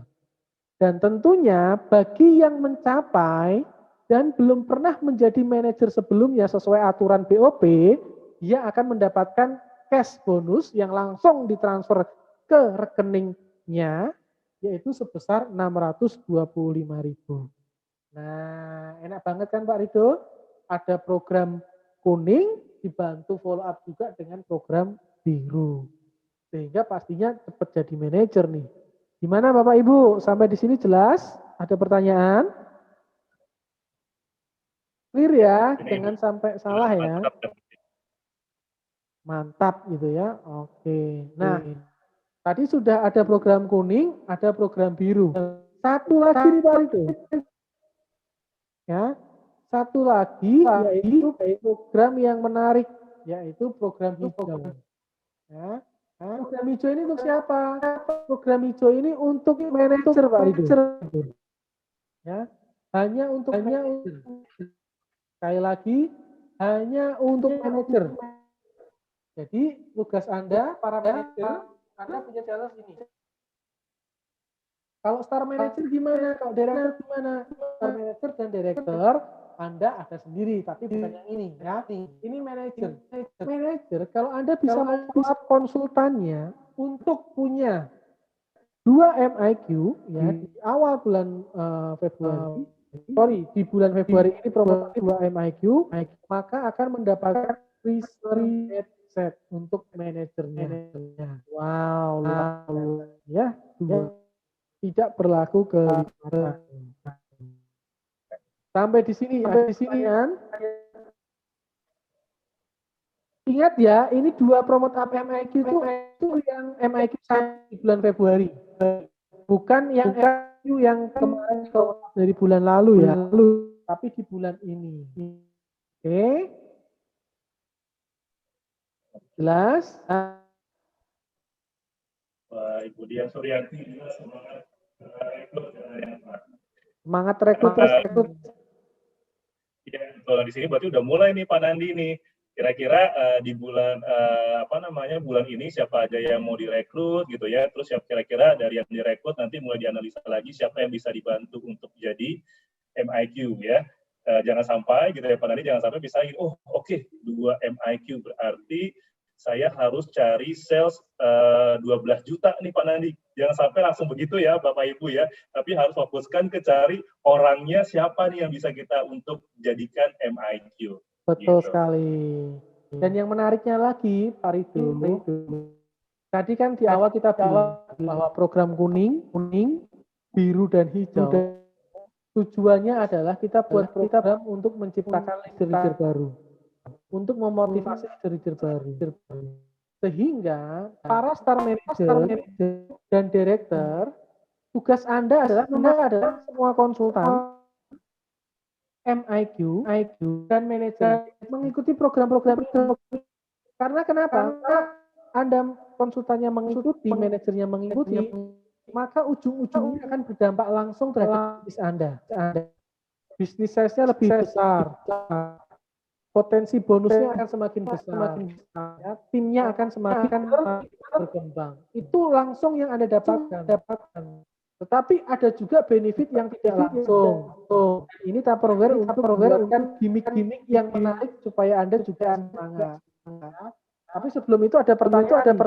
Dan tentunya bagi yang mencapai dan belum pernah menjadi manajer sebelumnya sesuai aturan BOP, dia akan mendapatkan cash bonus yang langsung ditransfer ke rekeningnya, yaitu sebesar 625.000. Nah, enak banget kan Pak Rido? Ada program kuning dibantu follow up juga dengan program biru. Sehingga pastinya cepat jadi manajer nih. Gimana Bapak Ibu? Sampai di sini jelas? Ada pertanyaan? Clear ya? Jangan sampai salah ya. Mantap gitu ya. Oke. Nah, tadi sudah ada program kuning, ada program biru. Satu lagi nih Pak Rido. Ya, satu lagi yaitu program yang menarik, yaitu program hijau. Ya. Program hijau ini untuk siapa? Program hijau ini untuk manajer Pak Rido. Ya, hanya untuk sekali lagi hanya untuk manajer. Jadi tugas Anda para manajer, Anda punya challenge ini. Kalau star manager gimana? Kalau director gimana? Star manager dan director Anda ada sendiri, tapi bukan yang ini ya. Ini manager. Manager kalau Anda bisa membuat konsultannya untuk punya 2 MIQ ya di awal bulan Februari. Di bulan Februari ini promosi 2 MIQ, maka akan mendapatkan free set untuk manajernya. Wow, ya, 2. Tidak berlaku ke sampai di sini kan? Ingat ya, ini 2 promote up MIQ itu yang MIQ di bulan Februari, bukan yang yang kemarin dari bulan lalu ya, tapi di bulan ini. Oke. Jelas? Ibu Dian Suryanti, semangat rekrut. Ya, kalau di sini berarti udah mulai nih Pak Nandi nih. Kira-kira di bulan bulan ini siapa aja yang mau direkrut gitu ya. Terus kira-kira dari yang direkrut nanti mulai dianalisa lagi siapa yang bisa dibantu untuk jadi MIQ ya. Jangan sampai gitu ya Pak Nandi, jangan sampai bisa 2 MIQ berarti saya harus cari sales 12 juta nih Pak Nandi. Jangan sampai langsung begitu ya Bapak Ibu ya. Tapi harus fokuskan ke cari orangnya siapa nih yang bisa kita untuk jadikan MIQ. Betul gitu. Sekali. Dan yang menariknya lagi Pak Rido, tadi kan di awal kita bilang bahwa program kuning, biru dan hijau. Tujuannya adalah kita buat program untuk menciptakan leader baru. Untuk memotivasi leader baru. Sehingga para star manager dan director, tugas Anda adalah semua konsultan MIQ dan manajer mengikuti program-program itu. Karena kenapa? Karena Anda konsultannya mengikuti, manajernya mengikuti, maka ujung-ujungnya akan berdampak langsung terhadap bisnis Anda. Bisnis size-nya lebih besar. Potensi bonusnya akan semakin besar. Ya, timnya akan semakin berkembang. Itu langsung yang Anda dapatkan. Tetapi ada juga benefit yang tidak langsung. Ini Tupperware untuk membuatkan gimmick-gimmick yang menarik supaya Anda juga semangat. Tapi sebelum itu ada pertanyaan.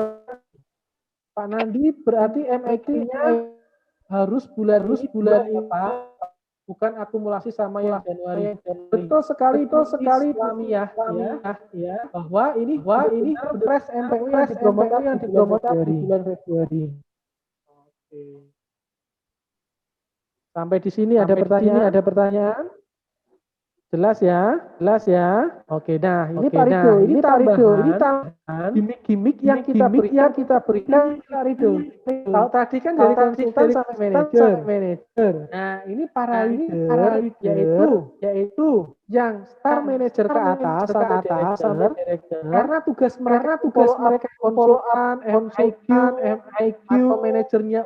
Pak Nandi, berarti MIQ-nya harus bulan ini bukan akumulasi sama yang Januari. Betul sekali Islamiyah ya, bahwa ini fresh MPU yang dipromotkan di bulan Februari. Oke. Sampai di sini ada pertanyaan? Jelas ya. Oke, nah ini Pak Rido, ini tambahan gimmick yang kita berikan Pak Rido. Kalau tadi kan dari konsultan sampai manajer. Nah, ini para leader yaitu yang star manager ke atas sampai director. Karena tugas mereka konsultan, MIQ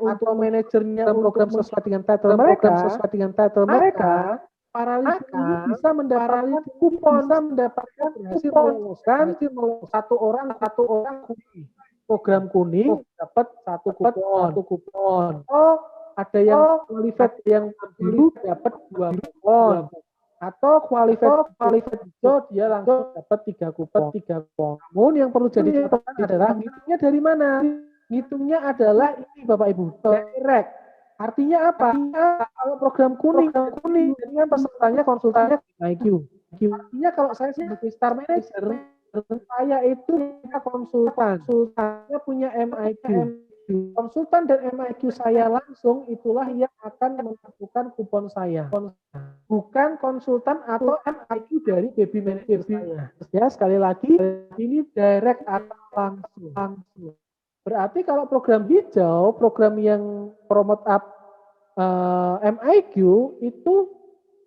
atau manajernya program sesuai dengan title mereka, para leader ini bisa mendapatkan kupon, berhasil meloloskan satu orang kuning. Program kuning dapat satu kupon. Oh, ada yang qualified yang biru dapat 2 kupon. Atau qualified hijau dia langsung dapat 3 kupon. Namun yang perlu jadi catatan adalah ngitungnya dari mana? Ngitungnya adalah ini Bapak Ibu, direct. Artinya apa? Kalau program kuning dengan pesertanya konsultannya MIQ. Artinya kalau saya sebagai star manager, saya itu konsultannya punya MIQ. Konsultan dan MIQ saya langsung itulah yang akan menentukan kupon saya. Bukan konsultan atau MIQ dari baby manager saya. Ya, sekali lagi ini direct atau langsung. Berarti kalau program hijau, program yang promote up MIQ itu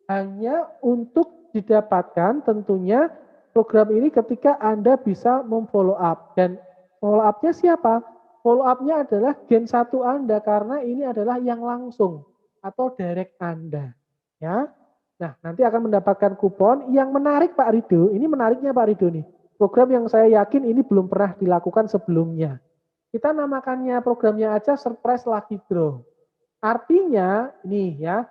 hanya untuk didapatkan tentunya program ini ketika Anda bisa memfollow up. Dan follow up-nya siapa? Follow up-nya adalah Gen 1 Anda karena ini adalah yang langsung atau direct Anda. Ya. Nah, nanti akan mendapatkan kupon yang menarik Pak Rido. Ini menariknya Pak Rido nih. Program yang saya yakin ini belum pernah dilakukan sebelumnya. Kita namakannya programnya aja surprise lucky draw. Artinya nih ya,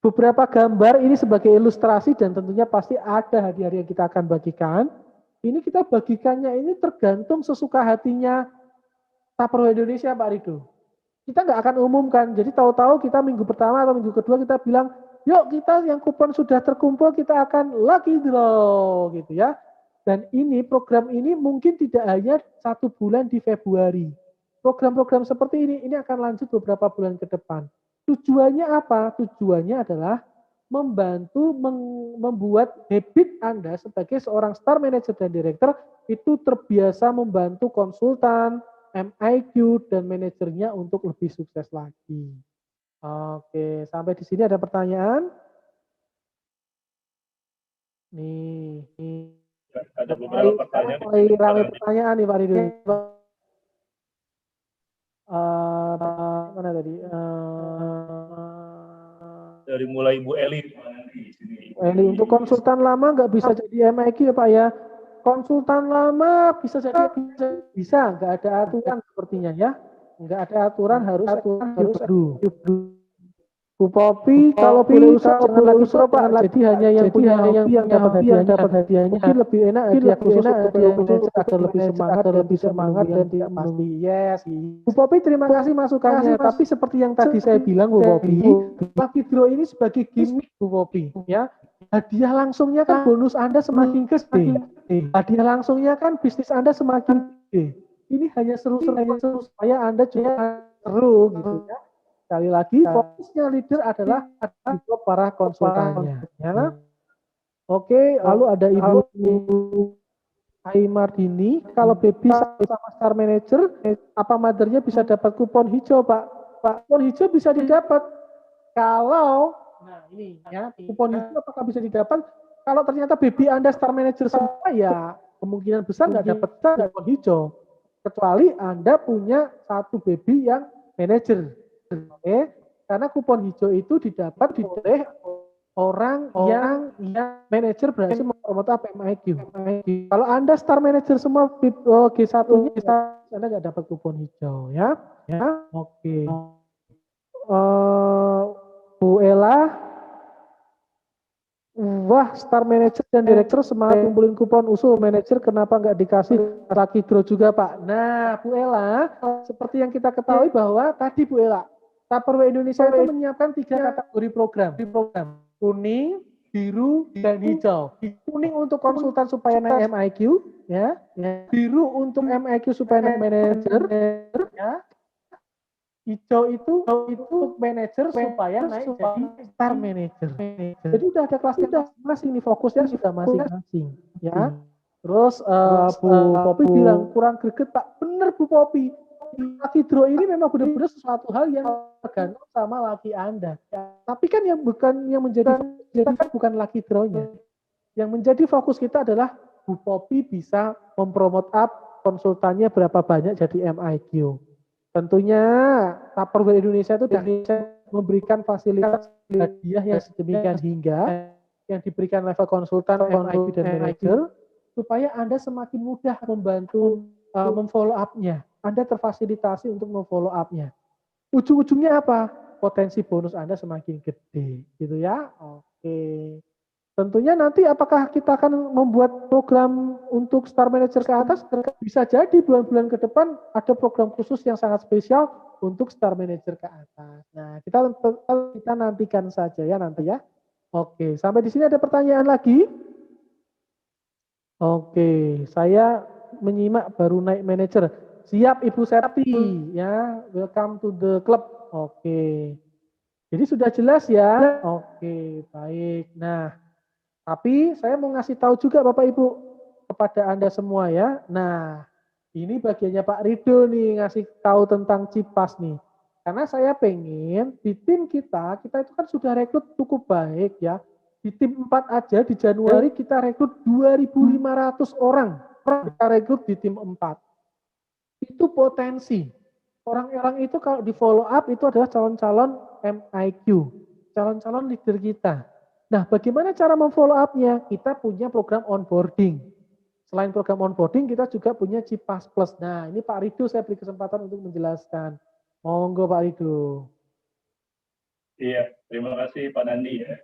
beberapa gambar ini sebagai ilustrasi dan tentunya pasti ada hadiah yang kita akan bagikan. Ini kita bagikannya ini tergantung sesuka hatinya Tupperware Indonesia Pak Rido. Kita nggak akan umumkan, jadi tahu-tahu kita minggu pertama atau minggu kedua kita bilang, yuk kita yang kupon sudah terkumpul kita akan lucky draw gitu ya. Dan ini program ini mungkin tidak hanya 1 bulan di Februari. Program-program seperti ini akan lanjut beberapa bulan ke depan. Tujuannya apa? Tujuannya adalah membantu membuat habit Anda sebagai seorang star manager dan director itu terbiasa membantu konsultan, MIQ, dan manajernya untuk lebih sukses lagi. Oke, sampai di sini ada pertanyaan? Nih. Ada beberapa pertanyaan. Mulai ramai pertanyaan nih Pak Ridho. Mana tadi? Dari mulai Ibu Eli. Eli, untuk konsultan lama nggak bisa jadi MIQ ya Pak ya? Konsultan lama bisa jadi bisa, nggak ada aturan sepertinya ya. Nggak ada aturan harus baru. Bu Popi, kalau boleh usah jangan lagi pro Pak. Jadi hanya yang punya hobi yang dapat hadiahnya. Mungkin lebih enak hadiah khusus untuk manajer agar lebih semangat dan tidak pasti. Yes. Bu Popi terima kasih masukannya. Tapi seperti yang tadi saya bilang Bu Popi, Lucky Draw ini sebagai gimmick Bu Popi, ya. Hadiah langsungnya kan bonus Anda semakin gede. Hadiah langsungnya kan bisnis Anda semakin gede. Ini hanya seru-seru supaya Anda juga seru gitu ya. Sekali lagi, fokusnya leader adalah para konsultannya. Ya. Oke, lalu ada Ibu Aimardini. Kalau baby sama star manager, apa mothernya bisa dapat kupon hijau, Pak? Kupon hijau bisa didapat kalau, nah ini ya, kupon hijau apakah bisa didapat? Kalau ternyata baby Anda star manager semua, ya kemungkinan besar nggak dapat kupon hijau. Kecuali Anda punya satu baby yang manager. Oke, karena kupon hijau itu didapat oleh orang yang manajer berhasil mempromote MIQ. Kalau Anda star manager semua G1-nya, Anda nggak dapat kupon hijau ya. Oke. Bu Ella, wah, star manager dan direktur semangat kumpulin kupon usul manajer, kenapa nggak dikasih lucky draw juga Pak? Nah, Bu Ella, seperti yang kita ketahui bahwa tadi Bu Ella, Tupperware Indonesia itu menyiapkan 3 kategori program. Kuning, biru, dan hijau. Kuning untuk konsultan supaya naik MIQ, ya. Biru untuk MIQ supaya naik manajer, ya. Hijau itu manajer supaya naik jadi star manager. Jadi udah ada kelasnya masing-masing nih, fokusnya sudah masing-masing, ya. Terus Bu Popi bilang kurang greget Pak. Bener Bu Popi. Lucky draw ini memang benar-benar sesuatu hal yang tergantung sama laki Anda. Tapi kan yang menjadi kita bukan lucky draw-nya. Yang menjadi fokus kita adalah Bu Popi bisa mempromote up konsultannya berapa banyak jadi MIQ. Tentunya Tupperware Indonesia itu memberikan fasilitas hadiah yang sedemikian hingga yang diberikan level konsultan, MIQ dan manager supaya Anda semakin mudah membantu memfollow up-nya. Anda terfasilitasi untuk memfollow up-nya. Ujung-ujungnya apa? Potensi bonus Anda semakin gede, gitu ya. Oke. Tentunya nanti apakah kita akan membuat program untuk Star Manager ke atas? Bisa jadi bulan-bulan ke depan ada program khusus yang sangat spesial untuk Star Manager ke atas. Nah, kita nantikan saja ya nanti ya. Oke, sampai di sini ada pertanyaan lagi? Oke, saya menyimak baru naik manajer. Siap Ibu Septi, ya. Welcome to the club. Oke. Jadi sudah jelas ya? Oke, baik. Nah, tapi saya mau ngasih tahu juga Bapak Ibu kepada Anda semua ya. Nah, ini bagiannya Pak Ridho nih ngasih tahu tentang CIPAS nih. Karena saya pengen di tim kita itu kan sudah rekrut cukup baik ya. Di tim 4 aja di Januari kita rekrut 2.500 orang. Kita rekrut di tim 4. Itu potensi. Orang-orang itu kalau di follow up itu adalah calon-calon MIQ. Calon-calon leader kita. Nah, bagaimana cara memfollow up-nya? Kita punya program onboarding. Selain program onboarding, kita juga punya CIPAS Plus. Nah, ini Pak Ridho saya beri kesempatan untuk menjelaskan. Monggo Pak Ridho. Iya, terima kasih Pak Nandi ya.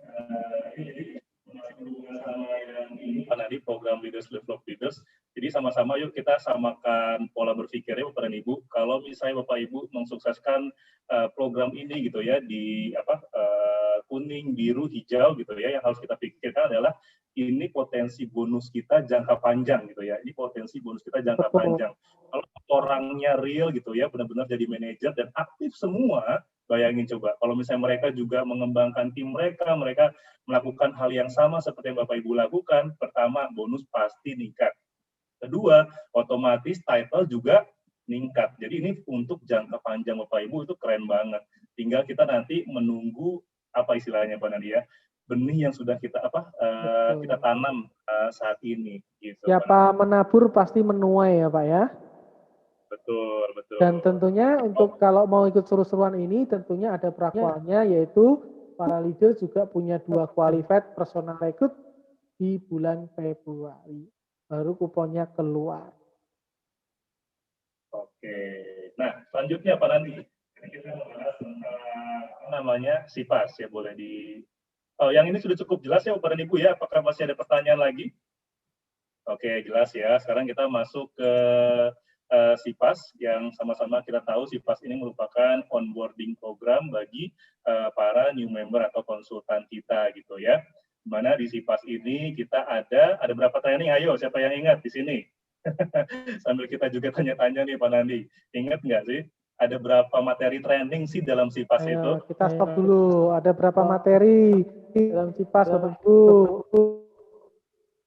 Sama yang ini Pak Nandi, program Leaders Develop Leaders. Jadi sama-sama yuk kita samakan pola berpikirnya Bapak dan Ibu. Kalau misalnya Bapak Ibu mensukseskan program ini gitu ya di kuning, biru, hijau gitu ya, yang harus kita pikirkan adalah ini potensi bonus kita jangka panjang gitu ya. Ini potensi bonus kita jangka panjang. Kalau orangnya real gitu ya, benar-benar jadi manajer dan aktif semua, bayangin coba, kalau misalnya mereka juga mengembangkan tim mereka melakukan hal yang sama seperti yang Bapak Ibu lakukan, pertama, bonus pasti meningkat. Kedua, otomatis title juga meningkat. Jadi ini untuk jangka panjang Bapak Ibu itu keren banget. Tinggal kita nanti menunggu apa istilahnya Pak Nandi ya, benih yang sudah kita kita tanam saat ini gitu. Siapa menabur pasti menuai ya Pak ya. Betul, betul. Dan tentunya untuk kalau mau ikut seru-seruan ini tentunya ada praktikalnya, yaitu para leader juga punya 2 qualified personal recruit di bulan Februari. Baru kuponnya keluar. Oke. Nah, selanjutnya Pak Nandi, kita membahas tentang namanya SIPAS ya, boleh di. Oh, yang ini sudah cukup jelas ya Bapak dan Ibu ya. Apakah masih ada pertanyaan lagi? Oke, jelas ya. Sekarang kita masuk ke SIPAS yang sama-sama kita tahu SIPAS ini merupakan onboarding program bagi para new member atau konsultan kita gitu ya. Dimana di SIPAS ini kita ada berapa training? Ayo, siapa yang ingat di sini? Sambil kita juga tanya-tanya nih Pak Nandi, ingat nggak sih ada berapa materi training sih dalam SIPAS itu? Kita stop dulu. Ada berapa materi dalam SIPAS Bapak Ibu?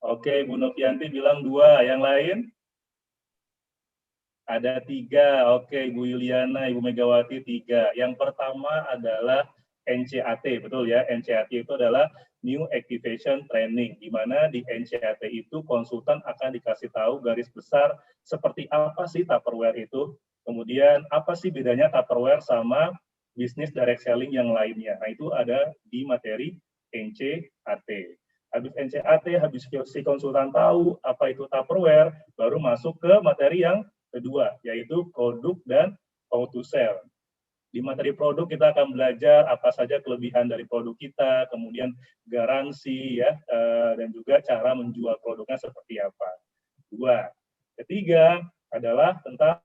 Oke, Bu Novianti bilang 2, yang lain? Ada 3, oke, Ibu Yuliana, Ibu Megawati 3. Yang pertama adalah NCAT, betul ya? NCAT itu adalah New Activation Training, di mana di NCAT itu konsultan akan dikasih tahu garis besar seperti apa sih Tupperware itu, kemudian apa sih bedanya Tupperware sama bisnis direct selling yang lainnya. Nah, itu ada di materi NCAT. Habis NCAT, habis si konsultan tahu apa itu Tupperware, baru masuk ke materi yang kedua, yaitu produk dan how to sell. Di materi produk kita akan belajar apa saja kelebihan dari produk kita, kemudian garansi ya, dan juga cara menjual produknya seperti apa. 2. Ketiga adalah tentang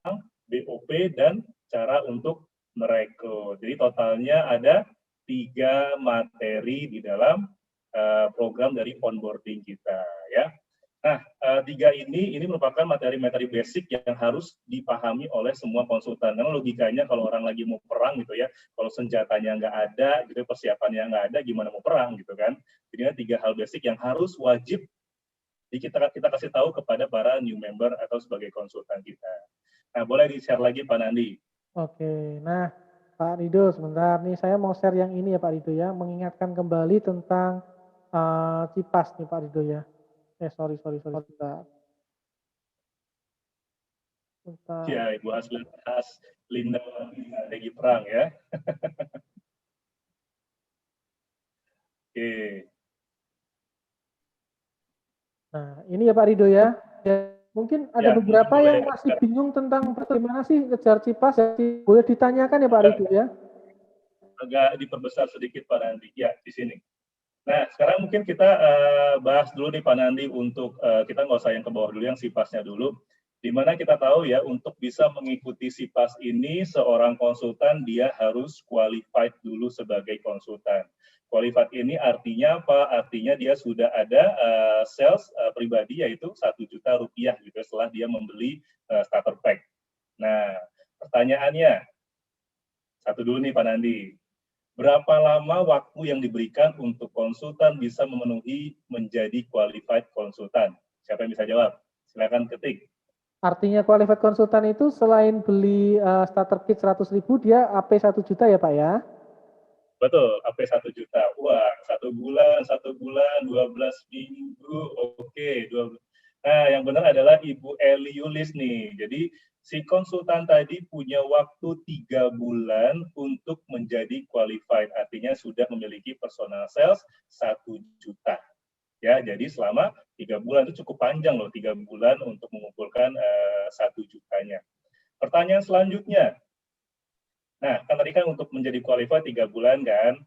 BOP dan cara untuk merekrut. Jadi totalnya ada 3 materi di dalam program dari onboarding kita ya. Nah, 3 ini merupakan materi-materi basic yang harus dipahami oleh semua konsultan. Karena logikanya kalau orang lagi mau perang gitu ya, kalau senjatanya nggak ada, gitu persiapannya nggak ada, gimana mau perang gitu kan? Jadi 3 hal basic yang harus wajib kita kasih tahu kepada para new member atau sebagai konsultan kita. Nah, boleh di-share lagi Pak Nandi. Oke, nah Pak Rido sebentar nih saya mau share yang ini ya Pak Rido ya, mengingatkan kembali tentang SIPAS nih Pak Rido ya. Sorry. Bentar. Ya, Ibu Linda lagi perang ya. Oke. Nah, ini ya Pak Rido ya. Mungkin ada beberapa yang masih bingung tentang bagaimana sih ngejar SIPAS. Boleh ditanyakan ya Pak Rido ya. Agak diperbesar sedikit Pak Nandi. Ya, di sini. Nah, sekarang mungkin kita bahas dulu nih Pak Nandi untuk kita nggak usah yang ke bawah dulu, yang SIPAS-nya dulu. Di mana kita tahu ya, untuk bisa mengikuti SIPAS ini, seorang konsultan dia harus qualified dulu sebagai konsultan. Qualified ini artinya apa? Artinya dia sudah ada sales pribadi yaitu Rp1.000.000 gitu setelah dia membeli starter pack. Nah, pertanyaannya, satu dulu nih Pak Nandi. Berapa lama waktu yang diberikan untuk konsultan bisa memenuhi menjadi qualified konsultan? Siapa yang bisa jawab? Silakan ketik. Artinya qualified konsultan itu selain beli starter kit 100.000, dia AP 1 juta ya Pak ya? Betul, AP 1 juta. Wah, 1 bulan, 12 minggu. Oke, 12. Nah, yang benar adalah Ibu Eli Yulis nih. Jadi, si konsultan tadi punya waktu 3 bulan untuk menjadi qualified. Artinya sudah memiliki personal sales 1 juta. Ya, jadi selama 3 bulan itu cukup panjang loh, 3 bulan untuk mengumpulkan 1 jutanya. Pertanyaan selanjutnya. Nah, kan tadi kan untuk menjadi qualified 3 bulan kan.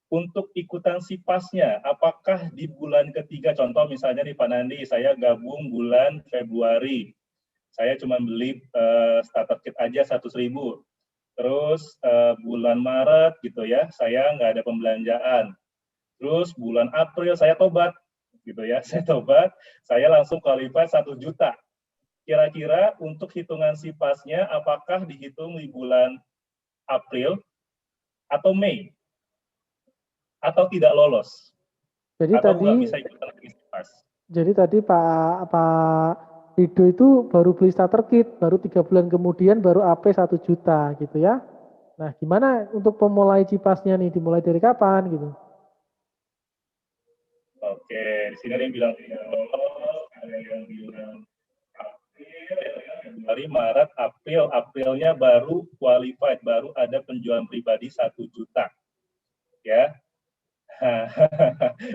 Untuk ikutan SIPAS-nya, apakah di bulan ketiga, contoh misalnya nih Pak Nandi, saya gabung bulan Februari, saya cuma beli starter kit aja 100.000. Terus bulan Maret gitu ya, saya nggak ada pembelanjaan. Terus bulan April saya tobat, gitu ya, saya langsung qualified 1 juta. Kira-kira untuk hitungan SIPAS-nya, apakah dihitung di bulan April atau Mei? Atau tidak lolos? Jadi atau tadi nggak bisa ikutan SIPAS? Jadi tadi Pak Rido itu baru beli starter kit, baru 3 bulan kemudian baru AP 1 juta gitu ya? Nah, gimana untuk pemulai CIPAS-nya nih? Dimulai dari kapan gitu? Oke, di sini ada yang bilang tidak lolos, ada yang bilang April, Februari, Maret, Aprilnya baru qualified, baru ada penjualan pribadi 1 juta, ya.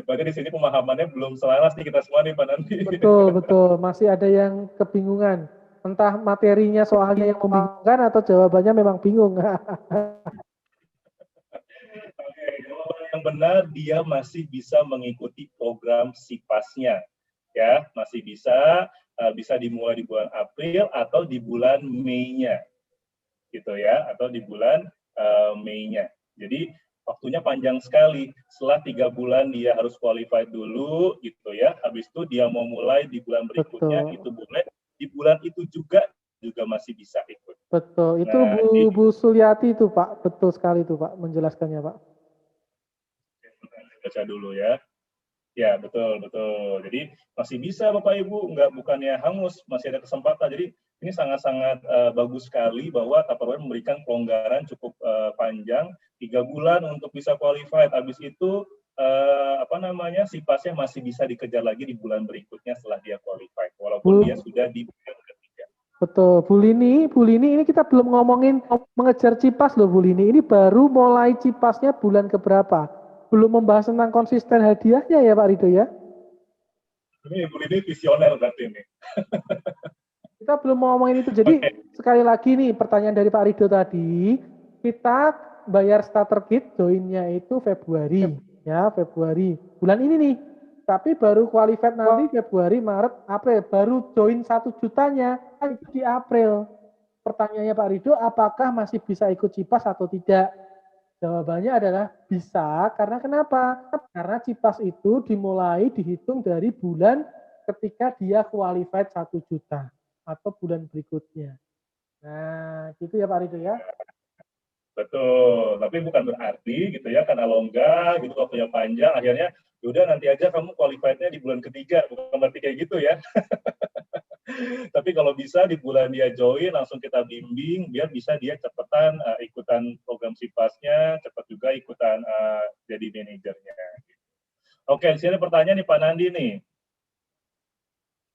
Berarti di sini pemahamannya belum selaras nih kita semua nih Pak Nandi. Betul, betul. Masih ada yang kebingungan. Entah materinya soalnya yang membingungkan atau jawabannya memang bingung. Oke, jawaban yang benar dia masih bisa mengikuti program SIPAS-nya, ya masih bisa dimulai di bulan April atau di bulan Mei-nya, gitu ya, atau di bulan Mei-nya. Jadi waktunya panjang sekali. Setelah 3 bulan dia harus qualified dulu, gitu ya. Habis itu dia mau mulai di bulan berikutnya, Betul. itu boleh. Di bulan itu juga masih bisa ikut. Betul. Itu Nah, Bu Suliati itu Pak. Betul sekali itu Pak menjelaskannya Pak. baca dulu ya. Ya, betul, betul. Jadi masih bisa Bapak Ibu, bukannya hangus, masih ada kesempatan. Jadi ini sangat-sangat bagus sekali bahwa Tupperware memberikan pelonggaran cukup panjang, 3 bulan untuk bisa qualified. Habis itu SIPAS-nya masih bisa dikejar lagi di bulan berikutnya setelah dia qualified, walaupun dia sudah di bulan ketiga. Betul, Bu Lini ini kita belum ngomongin mengejar CIPAS loh Bu Lini. Ini baru mulai CIPAS-nya bulan keberapa? Belum membahas tentang konsisten hadiahnya ya Pak Rido ya? Ini Ibu Lini visioner berarti ini. Kita belum mau ngomongin itu. Jadi sekali lagi nih pertanyaan dari Pak Rido tadi, kita bayar starter kit joinnya itu Februari, ya Februari. Bulan ini nih. Tapi baru qualified nanti Februari, Maret, April. Baru join 1 jutanya itu di April. Pertanyaannya Pak Rido, apakah masih bisa ikut CIPAS atau tidak? Jawabannya adalah bisa, karena kenapa? Karena CIPAS itu dimulai dihitung dari bulan ketika dia qualified 1 juta atau bulan berikutnya. Nah, gitu ya Pak Rido ya. Betul, tapi bukan berarti gitu ya, karena longgar gitu waktunya panjang, akhirnya yaudah nanti aja kamu qualified-nya di bulan ketiga, bukan berarti kayak gitu ya. Tapi kalau bisa di bulan dia join, langsung kita bimbing, biar bisa dia cepetan ikutan program SIPAS-nya, cepat juga ikutan jadi manajernya. Oke, di sini ada pertanyaan nih Pak Nandi nih.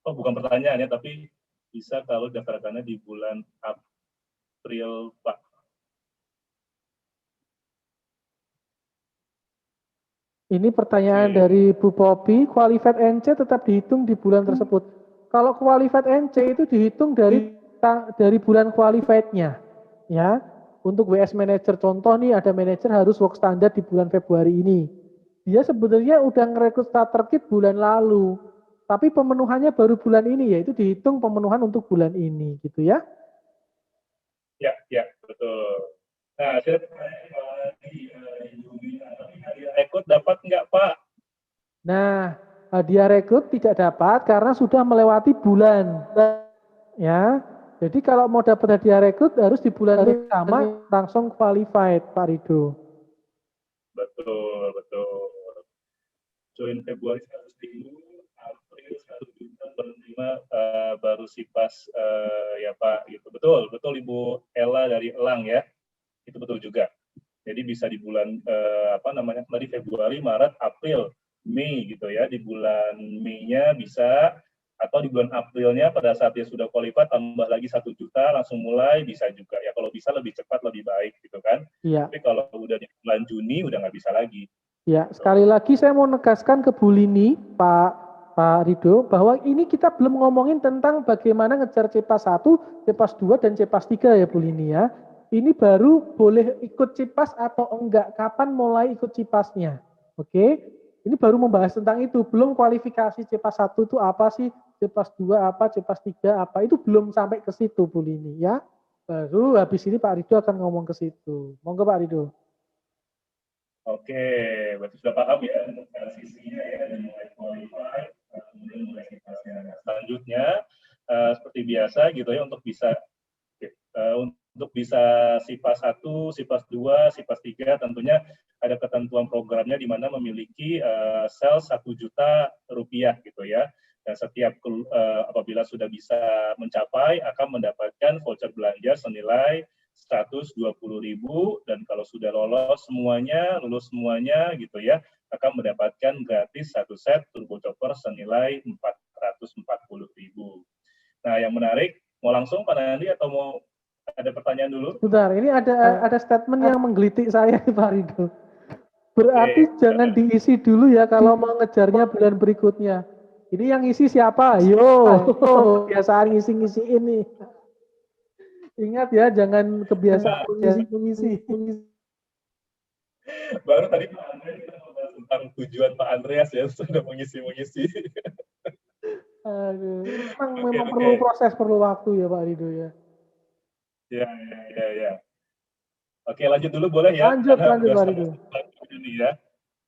Oh, bukan pertanyaan ya, tapi bisa kalau daftarkannya di bulan April, Pak. Ini pertanyaan dari Bu Popi, qualified NC tetap dihitung di bulan tersebut. Kalau qualified NC itu dihitung dari bulan qualified-nya. Ya. Untuk WS Manager contoh nih ada manajer harus work standard di bulan Februari ini. Dia sebenarnya udah ngerekrut starter kit bulan lalu. Tapi pemenuhannya baru bulan ini, yaitu dihitung pemenuhan untuk bulan ini gitu ya. Ya, betul. Nah, saya rekrut dapat nggak Pak? Nah, hadiah rekrut tidak dapat karena sudah melewati bulan. Ya, jadi kalau mau dapat hadiah rekrut harus di bulan yang sama langsung qualified, Pak Rido. Betul. Join Februari 100.000, April 1 juta penerima baru SIPAS ya Pak. Gitu. Betul Ibu Ella dari Elang ya. Itu betul juga. Jadi bisa di bulan tadi Februari, Maret, April, Mei gitu ya. Di bulan Mei-nya bisa, atau di bulan Aprilnya pada saat dia sudah qualified tambah lagi 1 juta langsung mulai bisa juga ya. Kalau bisa lebih cepat lebih baik gitu kan. Iya. Tapi kalau udah di bulan Juni udah nggak bisa lagi. Ya, sekali lagi saya mau negaskan ke Bu Lini, Pak Rido, bahwa ini kita belum ngomongin tentang bagaimana ngejar CIPAS 1, CIPAS 2, dan CIPAS 3 ya Bu Lini ya. Ini baru boleh ikut CIPAS atau enggak, kapan mulai ikut CIPAS-nya. Oke, ini baru membahas tentang itu, belum kualifikasi CIPAS 1 itu apa sih, CIPAS 2 apa, CIPAS 3 apa, itu belum sampai ke situ Bu Lini ya. Baru habis ini Pak Rido akan ngomong ke situ. Monggo Pak Rido. Oke, berarti sudah paham ya untuk transisinya ya dari mulai qualified kemudian mulai SIPAS-nya. Selanjutnya seperti biasa gitu ya untuk bisa SIPAS 1, SIPAS 2, SIPAS 3 tentunya ada ketentuan programnya di mana memiliki sel 1 juta rupiah gitu ya. Dan setiap apabila sudah bisa mencapai akan mendapatkan voucher belanja senilai 120.000, dan kalau sudah lulus semuanya gitu ya, akan mendapatkan gratis satu set turbo chopper senilai 440.000. Nah, yang menarik, mau langsung Pak Nandi atau mau ada pertanyaan dulu? Bentar, ini ada statement yang menggelitik saya Pak Rido. Berarti jangan diisi dulu ya kalau mau ngejarnya bulan berikutnya. Ini yang isi siapa? Yo, kebiasaan ngisi-ngisi ini. Ingat ya, jangan kebiasaan mengisi. Baru tadi Pak Andreas kita membahas tentang tujuan Pak Andreas ya, sudah mengisi. Aduh, memang perlu proses, perlu waktu ya Pak Rido ya. Ya. Oke, lanjut dulu boleh ya? Lanjut Pak Rido. Ini ya.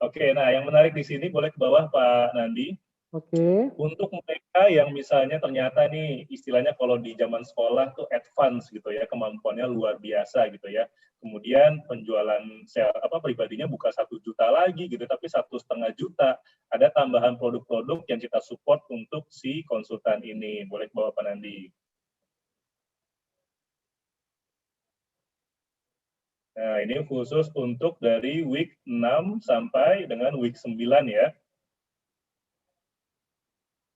Oke, nah yang menarik di sini boleh ke bawah Pak Nandi. Oke. Untuk mereka yang misalnya ternyata nih istilahnya kalau di zaman sekolah tuh advance gitu ya, kemampuannya luar biasa gitu ya. Kemudian penjualan pribadinya bukan 1 juta lagi gitu, tapi 1,5 juta. Ada tambahan produk-produk yang kita support untuk si konsultan ini. Boleh ke bawah Pak Nandi. Nah, ini khusus untuk dari week 6 sampai dengan week 9 ya.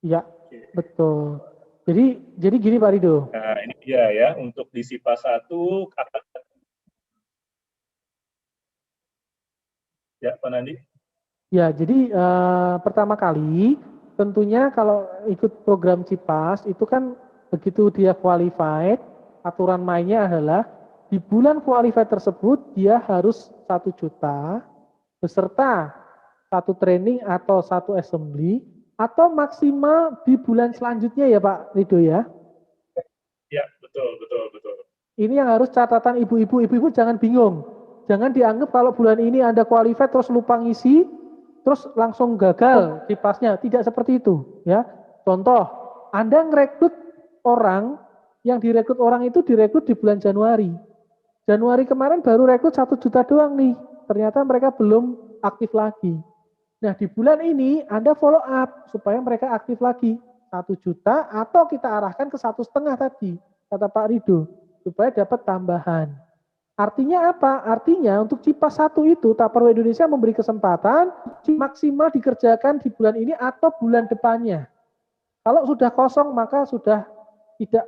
Iya, betul. Jadi gini Pak Rido. Nah, ini dia ya, untuk di SIPA 1, ya Pak Nandi. Ya, jadi pertama kali tentunya kalau ikut program CIPAS itu kan begitu dia qualified, aturan mainnya adalah di bulan qualified tersebut dia harus 1 juta beserta 1 training atau 1 assembly atau maksimal di bulan selanjutnya ya Pak Rido ya. Ya, betul. Ini yang harus catatan ibu-ibu jangan bingung. Jangan dianggap kalau bulan ini Anda qualified terus lupa ngisi, terus langsung gagal CIPAS-nya. Tidak seperti itu. Ya. Contoh, Anda ngerekrut orang, yang direkrut orang itu direkrut di bulan Januari. Januari kemarin baru rekrut 1 juta doang nih. Ternyata mereka belum aktif lagi. Nah, di bulan ini Anda follow up supaya mereka aktif lagi 1 juta atau kita arahkan ke 1,5 tadi, kata Pak Rido, supaya dapat tambahan. Artinya apa? Artinya untuk CIPAS 1 itu Tupperware Indonesia memberi kesempatan maksimal dikerjakan di bulan ini atau bulan depannya. Kalau sudah kosong maka sudah tidak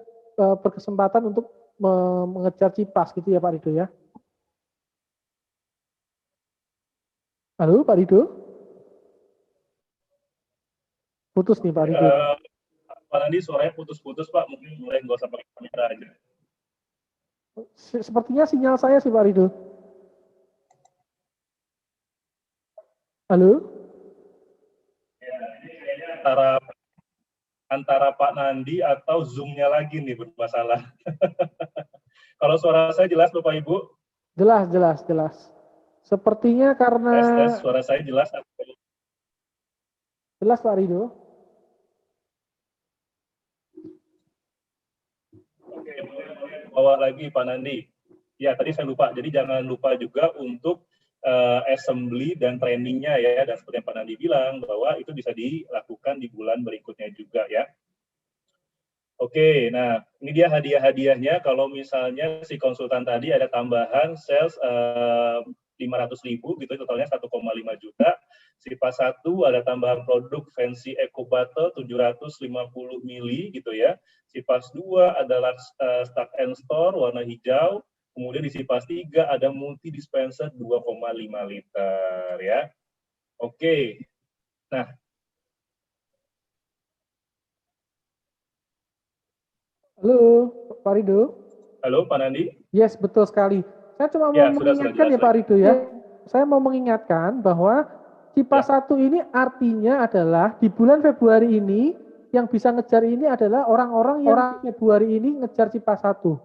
berkesempatan untuk mengejar CIPAS gitu ya Pak Rido ya. Halo Pak Rido? Putus nih Pak Rido. Pak Nandi suaranya putus-putus Pak, mungkin boleh nggak usah pakai kamera aja. Sepertinya sinyal saya sih Pak Rido. Halo? Ya, ini kayaknya antara Pak Nandi atau Zoom-nya lagi nih bermasalah. Kalau suara saya jelas Bapak Ibu? Jelas. Sepertinya karena... Tes, suara saya jelas. Jelas Pak Rido. Oke, boleh bawa lagi Pak Nandi. Ya, tadi saya lupa. Jadi jangan lupa juga untuk assembly dan trainingnya ya. Dan seperti yang Pak Nandi bilang, bahwa itu bisa dilakukan di bulan berikutnya juga ya. Oke, nah ini dia hadiah-hadiahnya. Kalau misalnya si konsultan tadi ada tambahan sales 500.000 gitu, totalnya 1,5 juta. SIPAS 1 ada tambahan produk Fancy Eco Bottle 750 mili gitu ya. SIPAS 2 adalah Stack and Store warna hijau. Kemudian di SIPAS 3 ada multi dispenser 2,5 liter ya. Oke. Nah, Halo, Pak Rido. halo, Pak Nandi. Yes, betul sekali. Saya cuma mau mengingatkan ya Pak Rido ya. Saya mau mengingatkan bahwa CIPAS 1 ini artinya adalah di bulan Februari ini yang bisa ngejar ini adalah orang-orang yang Februari ini ngejar CIPAS 1.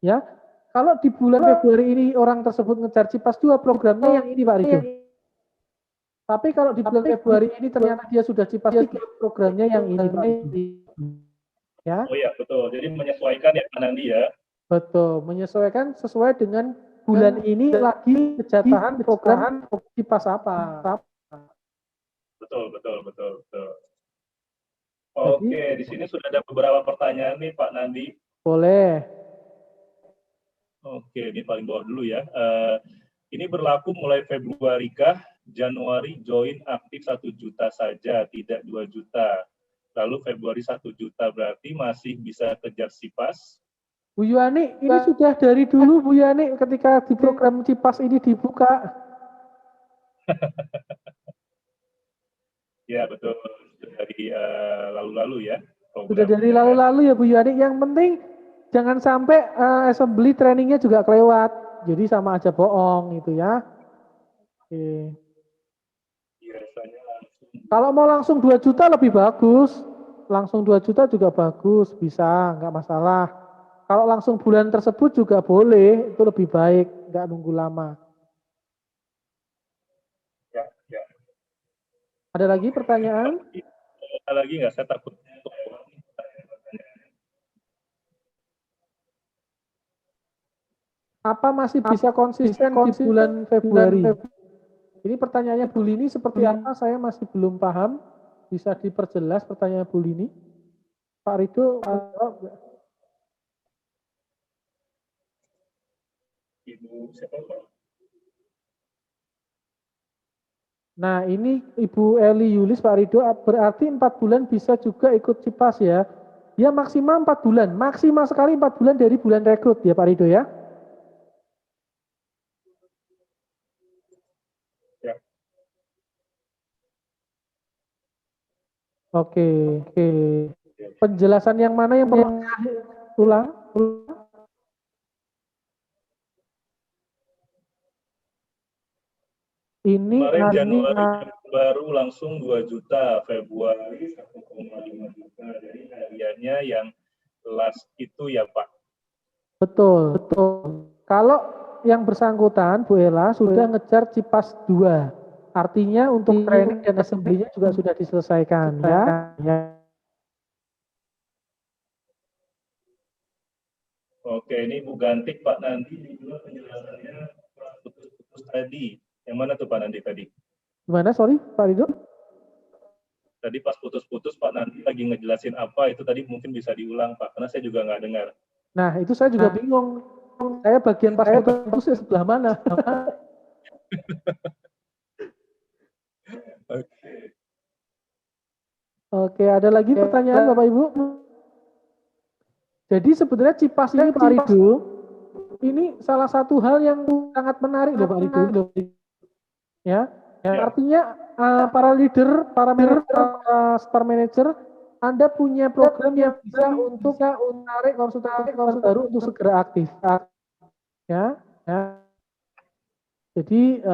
Ya. Kalau di bulan Februari ini orang tersebut ngejar CIPAS 2 programnya yang ini Pak Rido. Tapi kalau di bulan Februari ini ternyata dia sudah CIPAS 3 programnya yang ini Pak Rido. Ya. Oh iya, betul. Jadi menyesuaikan ya Pak Nandi ya. Betul, menyesuaikan sesuai dengan bulan ini lagi kejatahan program CIPAS apa. Betul. Oke, di sini sudah ada beberapa pertanyaan nih Pak Nandi. Boleh. Oke, ini paling bawah dulu ya. Ini berlaku mulai Februari kah? Januari join aktif 1 juta saja, tidak 2 juta. Lalu Februari 1 juta, berarti masih bisa kejar SIPAS. Bu Yuani, ini sudah dari dulu Bu Yani ketika di program CIPAS ini dibuka. Ya, betul. Dari lalu-lalu ya. Sudah dari lalu-lalu ya Bu Yani. Yang penting jangan sampai assembly trainingnya juga kelewat. Jadi sama aja bohong gitu ya. Oke. Biasanya Kalau mau langsung 2 juta lebih bagus. Langsung 2 juta juga bagus, bisa, nggak masalah. Kalau langsung bulan tersebut juga boleh, itu lebih baik, nggak nunggu lama. ya, ya. Ada lagi pertanyaan? Ada lagi nggak? Saya takut. Apa masih bisa konsisten di bulan Februari? Ini pertanyaannya Bu Lini seperti apa? Saya masih belum paham. Bisa diperjelas pertanyaan Bu Lini? Pak Rido, Ibu siapa Pak? Nah ini Ibu Eli Yulis Pak Rido, berarti 4 bulan bisa juga ikut CIPAS ya. Ya maksimal 4 bulan, maksimal sekali 4 bulan dari bulan rekrut ya Pak Rido ya. Ya. Oke. Penjelasan yang mana yang perlu ulang? Ini Kemarin Januari baru langsung 2 juta, Februari 1,5 juta. Jadi hariannya yang last itu ya Pak. Betul. Kalau yang bersangkutan Bu Ella sudah ngejar CIPAS 2. Artinya untuk training dan assembly-nya juga sudah diselesaikan ya. Oke, ini Bu Gantik Pak Nandi juga penjelasannya putus-putus tadi. Yang mana tuh Pak Nandi tadi? Gimana, sorry Pak Rido? Tadi pas putus-putus Pak Nandi lagi ngejelasin apa, itu tadi mungkin bisa diulang Pak, karena saya juga nggak dengar. Nah, itu saya juga bingung. Saya bagian pas putus ya sebelah mana? Oke, ada lagi pertanyaan Bapak Ibu? Jadi sebenarnya CIPAS ini Pak Rido, ini salah satu hal yang sangat menarik loh Pak Rido. Ya, artinya para leader, para manajer, para star manager, Anda punya program yang bisa untuk menarik konsultan baru untuk segera aktif. Ya. Jadi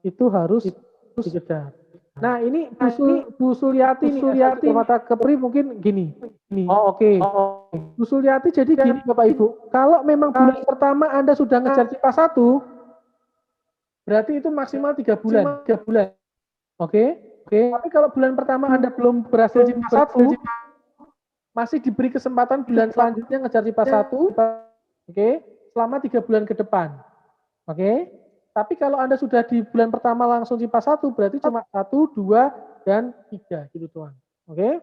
itu harus dikejar. Nah ini Bu Suliati nih, mata Kepri mungkin gini. Oh oke. Bu Suliati jadi gini Bapak Ibu, kalau memang bulan pertama Anda sudah ngejar CIPAS 1, berarti itu maksimal 3 bulan. Oke. Tapi kalau bulan pertama Anda belum berhasil CIPAS 1, masih diberi kesempatan bulan selanjutnya ngejar CIPAS 1, oke, selama 3 bulan ke depan. Oke. Tapi kalau Anda sudah di bulan pertama langsung CIPAS 1, berarti cuma 1, 2, dan 3 gitu doang. Oke.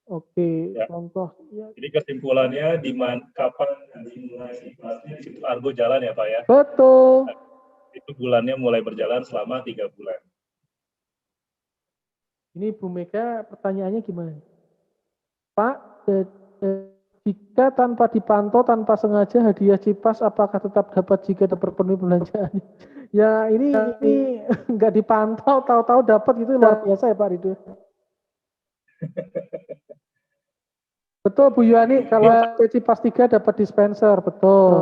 Oke, ya. Contoh. Ya. Jadi kesimpulannya kapan dimulai CIPAS-nya itu Argo jalan ya Pak ya? Betul. Itu bulannya mulai berjalan selama 3 bulan. Ini Bu Mega pertanyaannya gimana? Pak, jika tanpa dipantau, tanpa sengaja hadiah CIPAS, apakah tetap dapat jika terpenuhi belanjaannya? Ya ini nggak dipantau, tahu-tahu dapat gitu luar biasa ya Pak Rido. Betul Bu Yuani, kalau CIPAS 3 dapat dispenser, betul.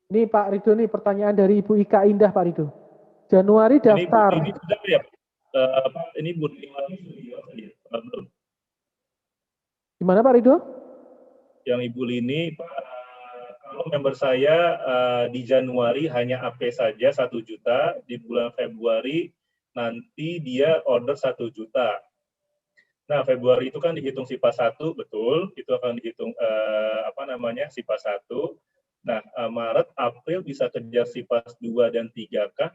Ini Pak Rido nih pertanyaan dari Ibu Ika Indah Pak Rido. Januari daftar. Ini sudah ya Pak? Ini Bu belum. Gimana Pak Rido? Yang Ibu Lini, Pak, kalau member saya di Januari hanya AP saja 1 juta, di bulan Februari nanti dia order 1 juta. Nah, Februari itu kan dihitung SIPAS 1, betul, itu akan dihitung SIPAS 1. Nah, Maret, April bisa kejar SIPAS 2 dan 3 kah?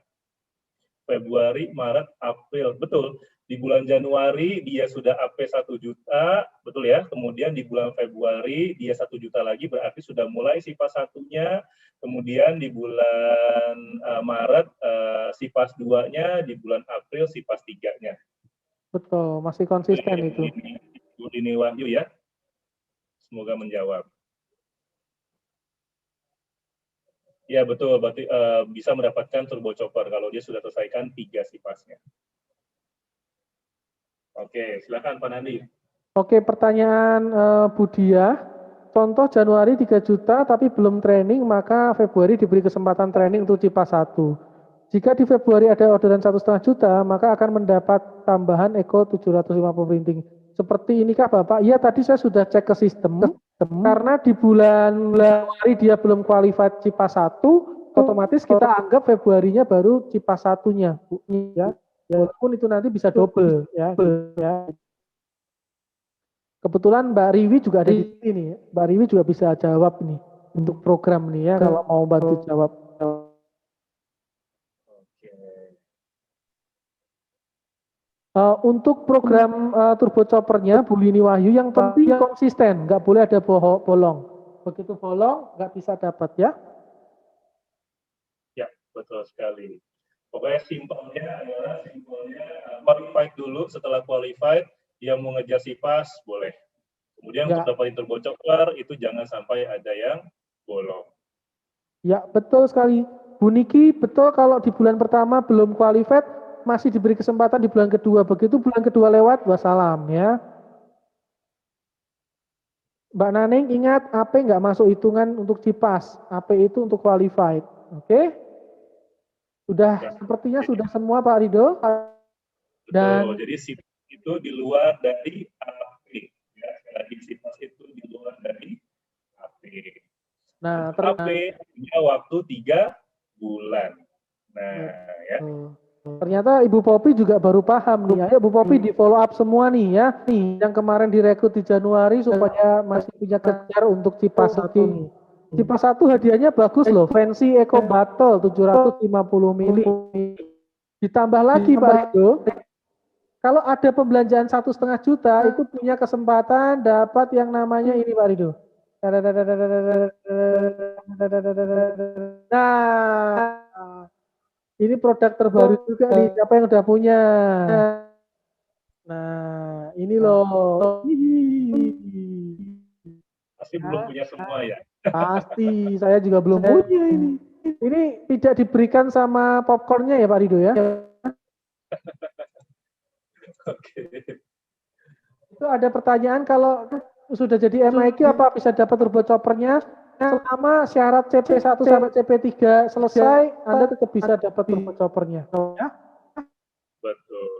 Februari, Maret, April, betul. Di bulan Januari dia sudah AP 1 juta, betul ya? Kemudian di bulan Februari dia 1 juta lagi, berarti sudah mulai SIPAS 1-nya. Kemudian di bulan Maret SIPAS 2-nya, di bulan April SIPAS 3-nya. Betul, masih konsisten itu. Bu Dini Wahyu ya. Semoga menjawab. Ya betul, berarti bisa mendapatkan turbo chopper kalau dia sudah selesaikan 3 SIPAS-nya. Oke, silakan Pak Nandi. Oke, pertanyaan Budia. Contoh Januari 3 juta tapi belum training, maka Februari diberi kesempatan training untuk CIPAS 1. Jika di Februari ada orderan 1,5 juta, maka akan mendapat tambahan Eko 750 printing. Seperti inikah Bapak? Iya, tadi saya sudah cek ke sistem. Karena di bulan Januari dia belum qualified CIPAS 1, otomatis kita anggap Februarinya baru CIPAS 1-nya. Ya. Walaupun itu nanti bisa double ya. Kebetulan Mbak Riwi juga ada di sini. Mbak Riwi juga bisa jawab nih untuk program nih ya kalau mau bantu jawab. Untuk program turbo choppernya Bu Lini Wahyu yang penting konsisten, nggak boleh ada bolong. Begitu bolong nggak bisa dapat ya. Ya betul sekali. Pokoknya simpelnya adalah qualified dulu, setelah qualified dia mau ngejar SIPAS boleh. Kemudian untuk dapetin turbo chopper itu jangan sampai ada yang bolong. Ya betul sekali. Bu Niki betul kalau di bulan pertama belum qualified masih diberi kesempatan di bulan kedua. Begitu bulan kedua lewat wassalam ya. Mbak Naning ingat AP nggak masuk hitungan untuk CIPAS. AP itu untuk qualified. Oke? Sudah ya, sepertinya sudah semua Pak Rido. Dan jadi SIPAS itu di luar dari AP. Ya, lagi SIPAS itu di luar dari AP. Nah, AP punya waktu 3 bulan. Nah, ya. Ternyata Ibu Popi juga baru paham nih. Ayo Bu Popi di follow up semua nih ya. Nih, yang kemarin direkrut di Januari supaya masih punya kejar untuk CIPAS 1 nih. CIPAS 1 hadiahnya bagus loh, Fancy Eco Battle 750 mili. Ditambah lagi Pak Rido, kalau ada pembelanjaan 1,5 juta itu punya kesempatan dapat yang namanya ini Pak Rido. Nah, ini produk terbaru juga nih, siapa yang udah punya? Nah, ini loh. Pasti belum punya semua ya? Pasti, saya juga belum punya ini. Ini tidak diberikan sama popcornnya ya Pak Rido ya? Oke. Itu ada pertanyaan kalau sudah jadi MIQ apa bisa dapat turbo choppernya? Selama syarat CP1 sampai CP3 selesai, Anda tetap bisa dapat turbo choppernya. Ya? Betul.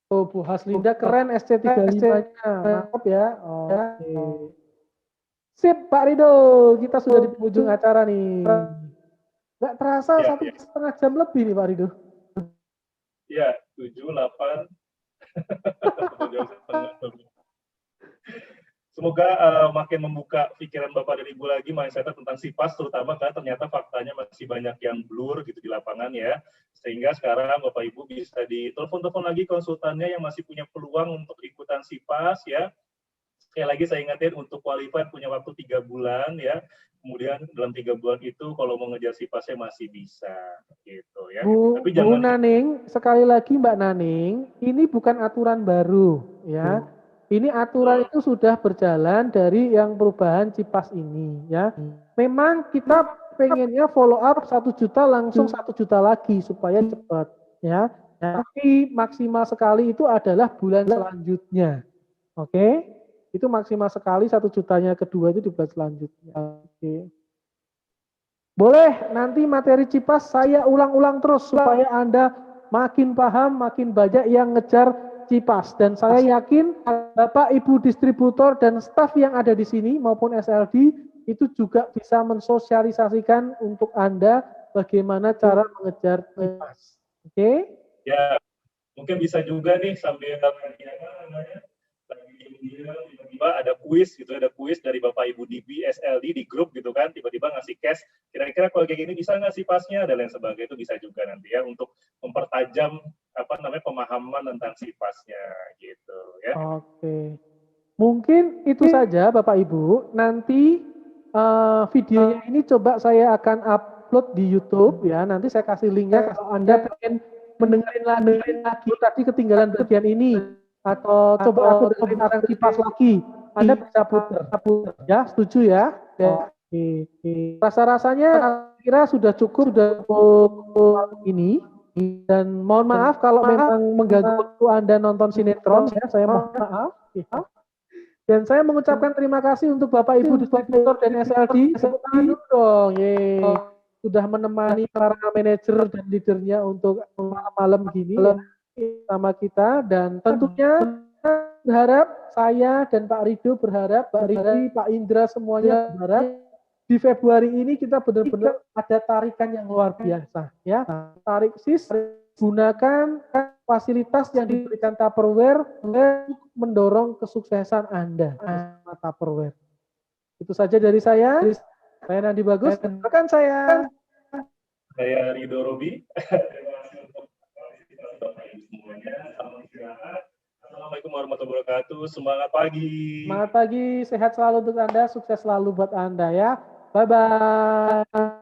Oh, Bu Haslinda keren SC35-nya. Mantap ya. Oke. Sip, Pak Rido. Kita sudah di penghujung acara nih. Nggak terasa ya, 1,5 jam lebih nih, Pak Rido. Iya, 7, 8. Semoga makin membuka pikiran Bapak dan Ibu lagi mindset tentang SIPAS, terutama karena ternyata faktanya masih banyak yang blur gitu di lapangan ya. Sehingga sekarang Bapak Ibu bisa ditelepon-telepon lagi konsultannya yang masih punya peluang untuk ikutan SIPAS ya. Sekali lagi saya ingatin untuk qualified punya waktu 3 bulan ya. Kemudian dalam 3 bulan itu kalau mau ngejar SIPASnya masih bisa gitu ya. Tapi jangan... Bu Naning, sekali lagi Mbak Naning, ini bukan aturan baru ya. Ini aturan itu sudah berjalan dari yang perubahan CIPAS ini ya. Memang kita pengennya follow up 1 juta langsung 1 juta lagi supaya cepat ya. Tapi maksimal sekali itu adalah bulan selanjutnya. Oke? Itu maksimal sekali 1 jutanya kedua itu di bulan selanjutnya. Oke. Boleh nanti materi CIPAS saya ulang-ulang terus supaya Anda makin paham, makin banyak yang ngejar CIPAS. Dan saya yakin Bapak Ibu distributor dan staf yang ada di sini maupun SLD itu juga bisa mensosialisasikan untuk Anda bagaimana cara mengejar CIPAS. Oke? Ya, mungkin bisa juga nih sambil tiba-tiba ada kuis gitu, ada kuis dari Bapak Ibu DB SLD di grup gitu kan, tiba-tiba ngasih cash, kira-kira kalau kayak gini bisa nggak sih pasnya dan lain sebagainya, itu bisa juga nanti ya untuk mempertajam pemahaman tentang sipasnya gitu ya. Oke. Mungkin itu saja Bapak Ibu. Nanti videonya ini coba saya akan upload di YouTube ya. Nanti saya kasih linknya kalau Anda pengen mendengarin lagi tadi ketinggalan bagian ini atau coba aku dengerin tentang kipas lagi. Anda bisa putar. Ya, setuju ya? Oke. Rasa-rasanya kira sudah cukup ini. Dan mohon maaf kalau memang mengganggu waktu Anda nonton sinetron ya, saya mohon maaf. Dan saya mengucapkan terima kasih untuk Bapak Ibu distributor dan SLD. Tepuk tangan dulu dong. Yeay. Sudah menemani para manajer dan leadernya untuk malam-malam gini sama kita. Dan tentunya berharap saya dan Pak Rido berharap, Pak Riki, Pak Indra semuanya berharap di Februari ini kita benar-benar ada tarikan yang luar biasa ya. Tarik sis, gunakan fasilitas yang diberikan Tupperware untuk mendorong kesuksesan Anda bersama Tupperware. Itu saja dari saya. Saya Nandi Bagus, rekan saya. Saya Rido Robi. Terima kasih untuk semuanya. Salam istirahat. Assalamualaikum warahmatullahi wabarakatuh. Semangat pagi. Semangat pagi, sehat selalu untuk Anda, sukses selalu buat Anda ya. Bye-bye.